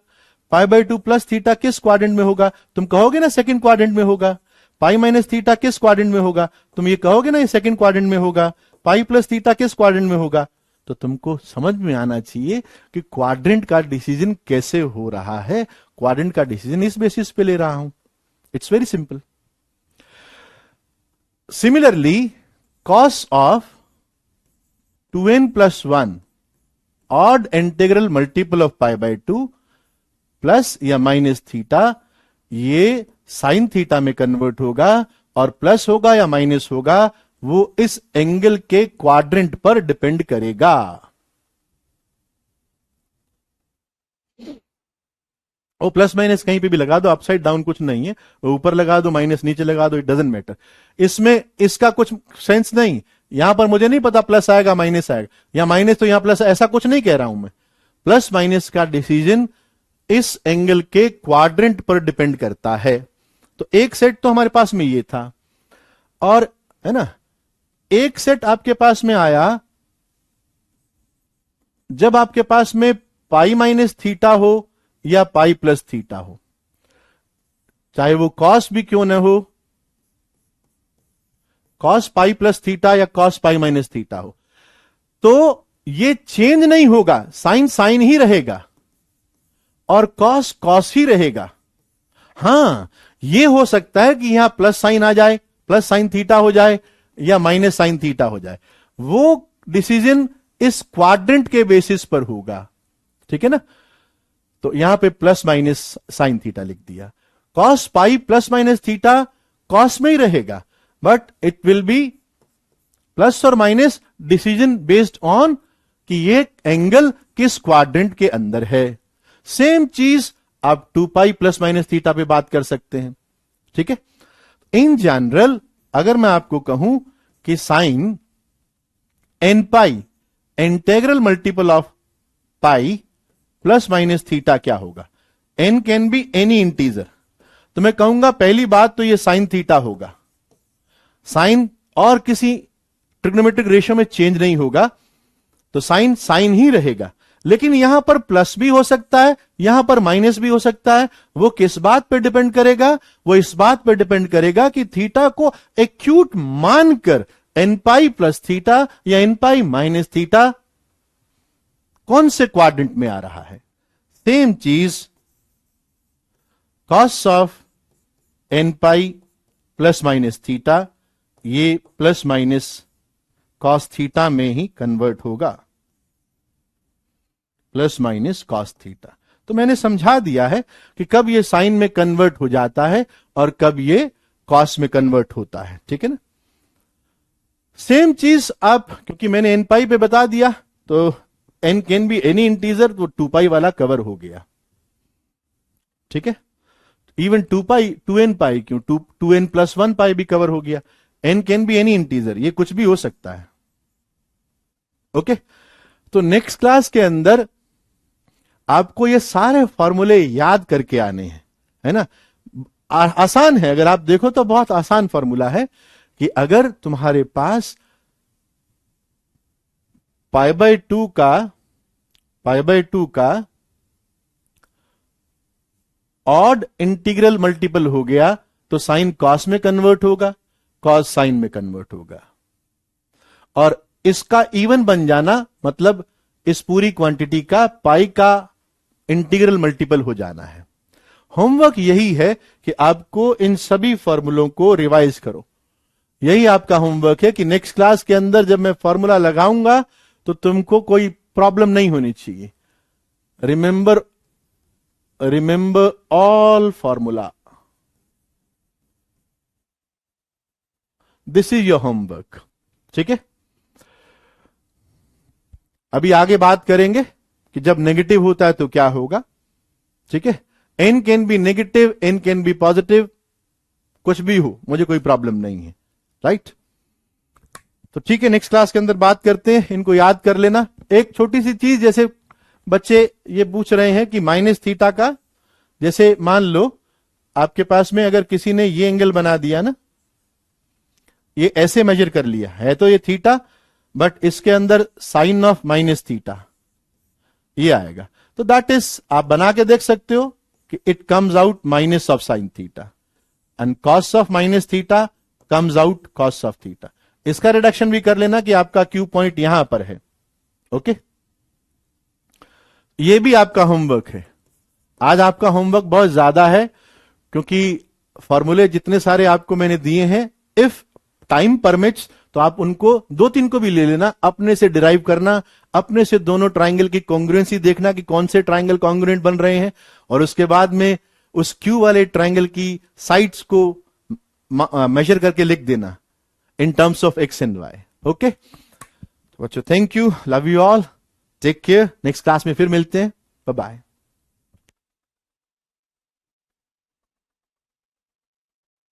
A: π/2 प्लस थीटा किस क्वाड्रेंट में होगा? तुम कहोगे ना सेकंड क्वाड्रेंट में होगा। पाई माइनस थीटा किस क्वाड्रेंट में होगा? तुम ये कहोगे ना ये सेकंड क्वाड्रेंट में होगा। पाई प्लस थीटा किस क्वाड्रेंट में होगा? तो तुमको समझ में आना चाहिए कि क्वाड्रेंट का डिसीजन कैसे हो रहा है। क्वाड्रेंट का डिसीजन इस बेसिस पे ले रहा हूं। It's very simple. Similarly cos of 2n+1 odd integral multiple of π/2 plus या माइनस थीटा, ये साइन थीटा में कन्वर्ट होगा, और प्लस होगा या माइनस होगा वो इस एंगल के क्वाड्रेंट पर डिपेंड करेगा। वो प्लस माइनस कहीं पे भी लगा दो, अपसाइड डाउन कुछ नहीं है, ऊपर लगा दो माइनस नीचे लगा दो, इट डजंट मैटर। इसमें इसका कुछ सेंस नहीं। यहां पर मुझे नहीं पता प्लस आएगा माइनस आएगा, या माइनस तो यहां प्लस, ऐसा कुछ नहीं कह रहा हूं मैं। प्लस माइनस का डिसीजन इस एंगल के क्वाड्रेंट पर डिपेंड करता है। तो एक सेट तो हमारे पास में ये था, और है ना, एक सेट आपके पास में आया जब आपके पास में पाई माइनस थीटा हो या पाई प्लस थीटा हो, चाहे वो कॉस भी क्यों ना हो, कॉस पाई प्लस थीटा या कॉस पाई माइनस थीटा हो, तो ये चेंज नहीं होगा। साइन साइन ही रहेगा और कॉस कॉस ही रहेगा। हां, ये हो सकता है कि यहां प्लस साइन आ जाए, प्लस साइन थीटा हो जाए, या माइनस साइन थीटा हो जाए। वो डिसीजन इस क्वाड्रेंट के बेसिस पर होगा। ठीक है ना, तो यहां पे प्लस माइनस साइन थीटा लिख दिया। Cos pi plus minus theta cos में ही रहेगा, but it will B plus और माइनस डिसीजन बेस्ड ऑन कि ये एंगल किस क्वाड्रेंट के अंदर है। सेम चीज आप 2π प्लस माइनस थीटा पे बात कर सकते हैं। ठीक है, इन जनरल अगर मैं आपको कहूं कि sine nπ integral multiple of pi plus minus theta क्या होगा? n can be any integer, तो मैं कहूंगा पहली बात तो ये साइन थीटा होगा। साइन और किसी ट्रिग्नोमेट्रिक रेशियो में चेंज नहीं होगा, तो साइन साइन ही रहेगा। लेकिन यहां पर प्लस भी हो सकता है, यहां पर माइनस भी हो सकता है। वो किस बात पर डिपेंड करेगा? वो इस बात पर डिपेंड करेगा कि थीटा को एक्यूट मानकर nπ प्लस थीटा या nπ माइनस थीटा कौन से क्वाड्रेंट में आ रहा है। सेम चीज cos of nπ plus minus theta, ये प्लस माइनस कॉस थीटा में ही कन्वर्ट होगा। Plus minus cos theta. तो मैंने समझा दिया है कि कब ये साइन में कन्वर्ट हो जाता है और कब ये कॉस में कन्वर्ट होता है, ठीक है ना। सेम चीज आप, क्योंकि मैंने एन पाई पे बता दिया, तो n can be any integer, तो 2 पाई वाला कवर हो गया, ठीक है। इवन 2 पाई 2n पाई क्यों, 2n प्लस 1 पाई भी कवर हो गया। n can be any integer, ये कुछ भी हो सकता है, ओके। तो नेक्स्ट क्लास के अंदर आपको ये सारे फॉर्मूले याद करके आने हैं, है ना। आसान है, अगर आप देखो तो बहुत आसान फॉर्मूला है कि अगर तुम्हारे पास पाई बाय टू का ऑड इंटीग्रल मल्टीपल हो गया तो साइन कॉस में कन्वर्ट होगा, कॉस साइन में कन्वर्ट होगा, और इसका इवन बन जाना मतलब इस पूरी क्वांटिटी का पाई का इंटीग्रल मल्टीपल हो जाना है। होमवर्क यही है कि आपको इन सभी फॉर्मूलों को रिवाइज करो। यही आपका होमवर्क है कि नेक्स्ट क्लास के अंदर जब मैं फॉर्मूला लगाऊंगा तो तुमको कोई प्रॉब्लम नहीं होनी चाहिए। Remember all formula, this is your homework, ठीक है। अभी आगे बात करेंगे कि जब नेगेटिव होता है तो क्या होगा, ठीक है। n can B negative, n can B positive, कुछ भी हो, मुझे कोई प्रॉब्लम नहीं है, राइट। तो ठीक है, नेक्स्ट क्लास के अंदर बात करते हैं, इनको याद कर लेना। एक छोटी सी चीज, जैसे बच्चे ये पूछ रहे हैं कि माइनस थीटा का, जैसे मान लो आपके पास में अगर किसी ने ये एंगल बना दिया ना, ये ऐसे मेजर कर लिया है, तो ये थीटा, बट इसके अंदर साइन ऑफ माइनस थीटा ये आएगा, तो दैट इज, आप बना के देख सकते हो कि it comes out minus of sine theta, and cos of minus theta comes out cos of theta. इसका रिडक्शन भी कर लेना कि आपका क्यू पॉइंट यहां पर है, ओके। ये भी आपका होमवर्क है। आज आपका होमवर्क बहुत ज्यादा है क्योंकि फॉर्मूले जितने सारे आपको मैंने दिए हैं, इफ टाइम परमिट्स तो आप उनको 2-3 को भी ले लेना, अपने से डिराइव करना, अपने से दोनों ट्राइंगल की कॉन्ग्रुएंसी देखना कि कौन से ट्राइंगल कॉन्ग्रुएंट बन रहे हैं, और उसके बाद में उस क्यू वाले ट्राइंगल की साइड्स को मेजर करके लिख देना in terms of x and y, okay. बच्चों thank you, love you all, take care, next class में फिर मिलते हैं, बाय बाय।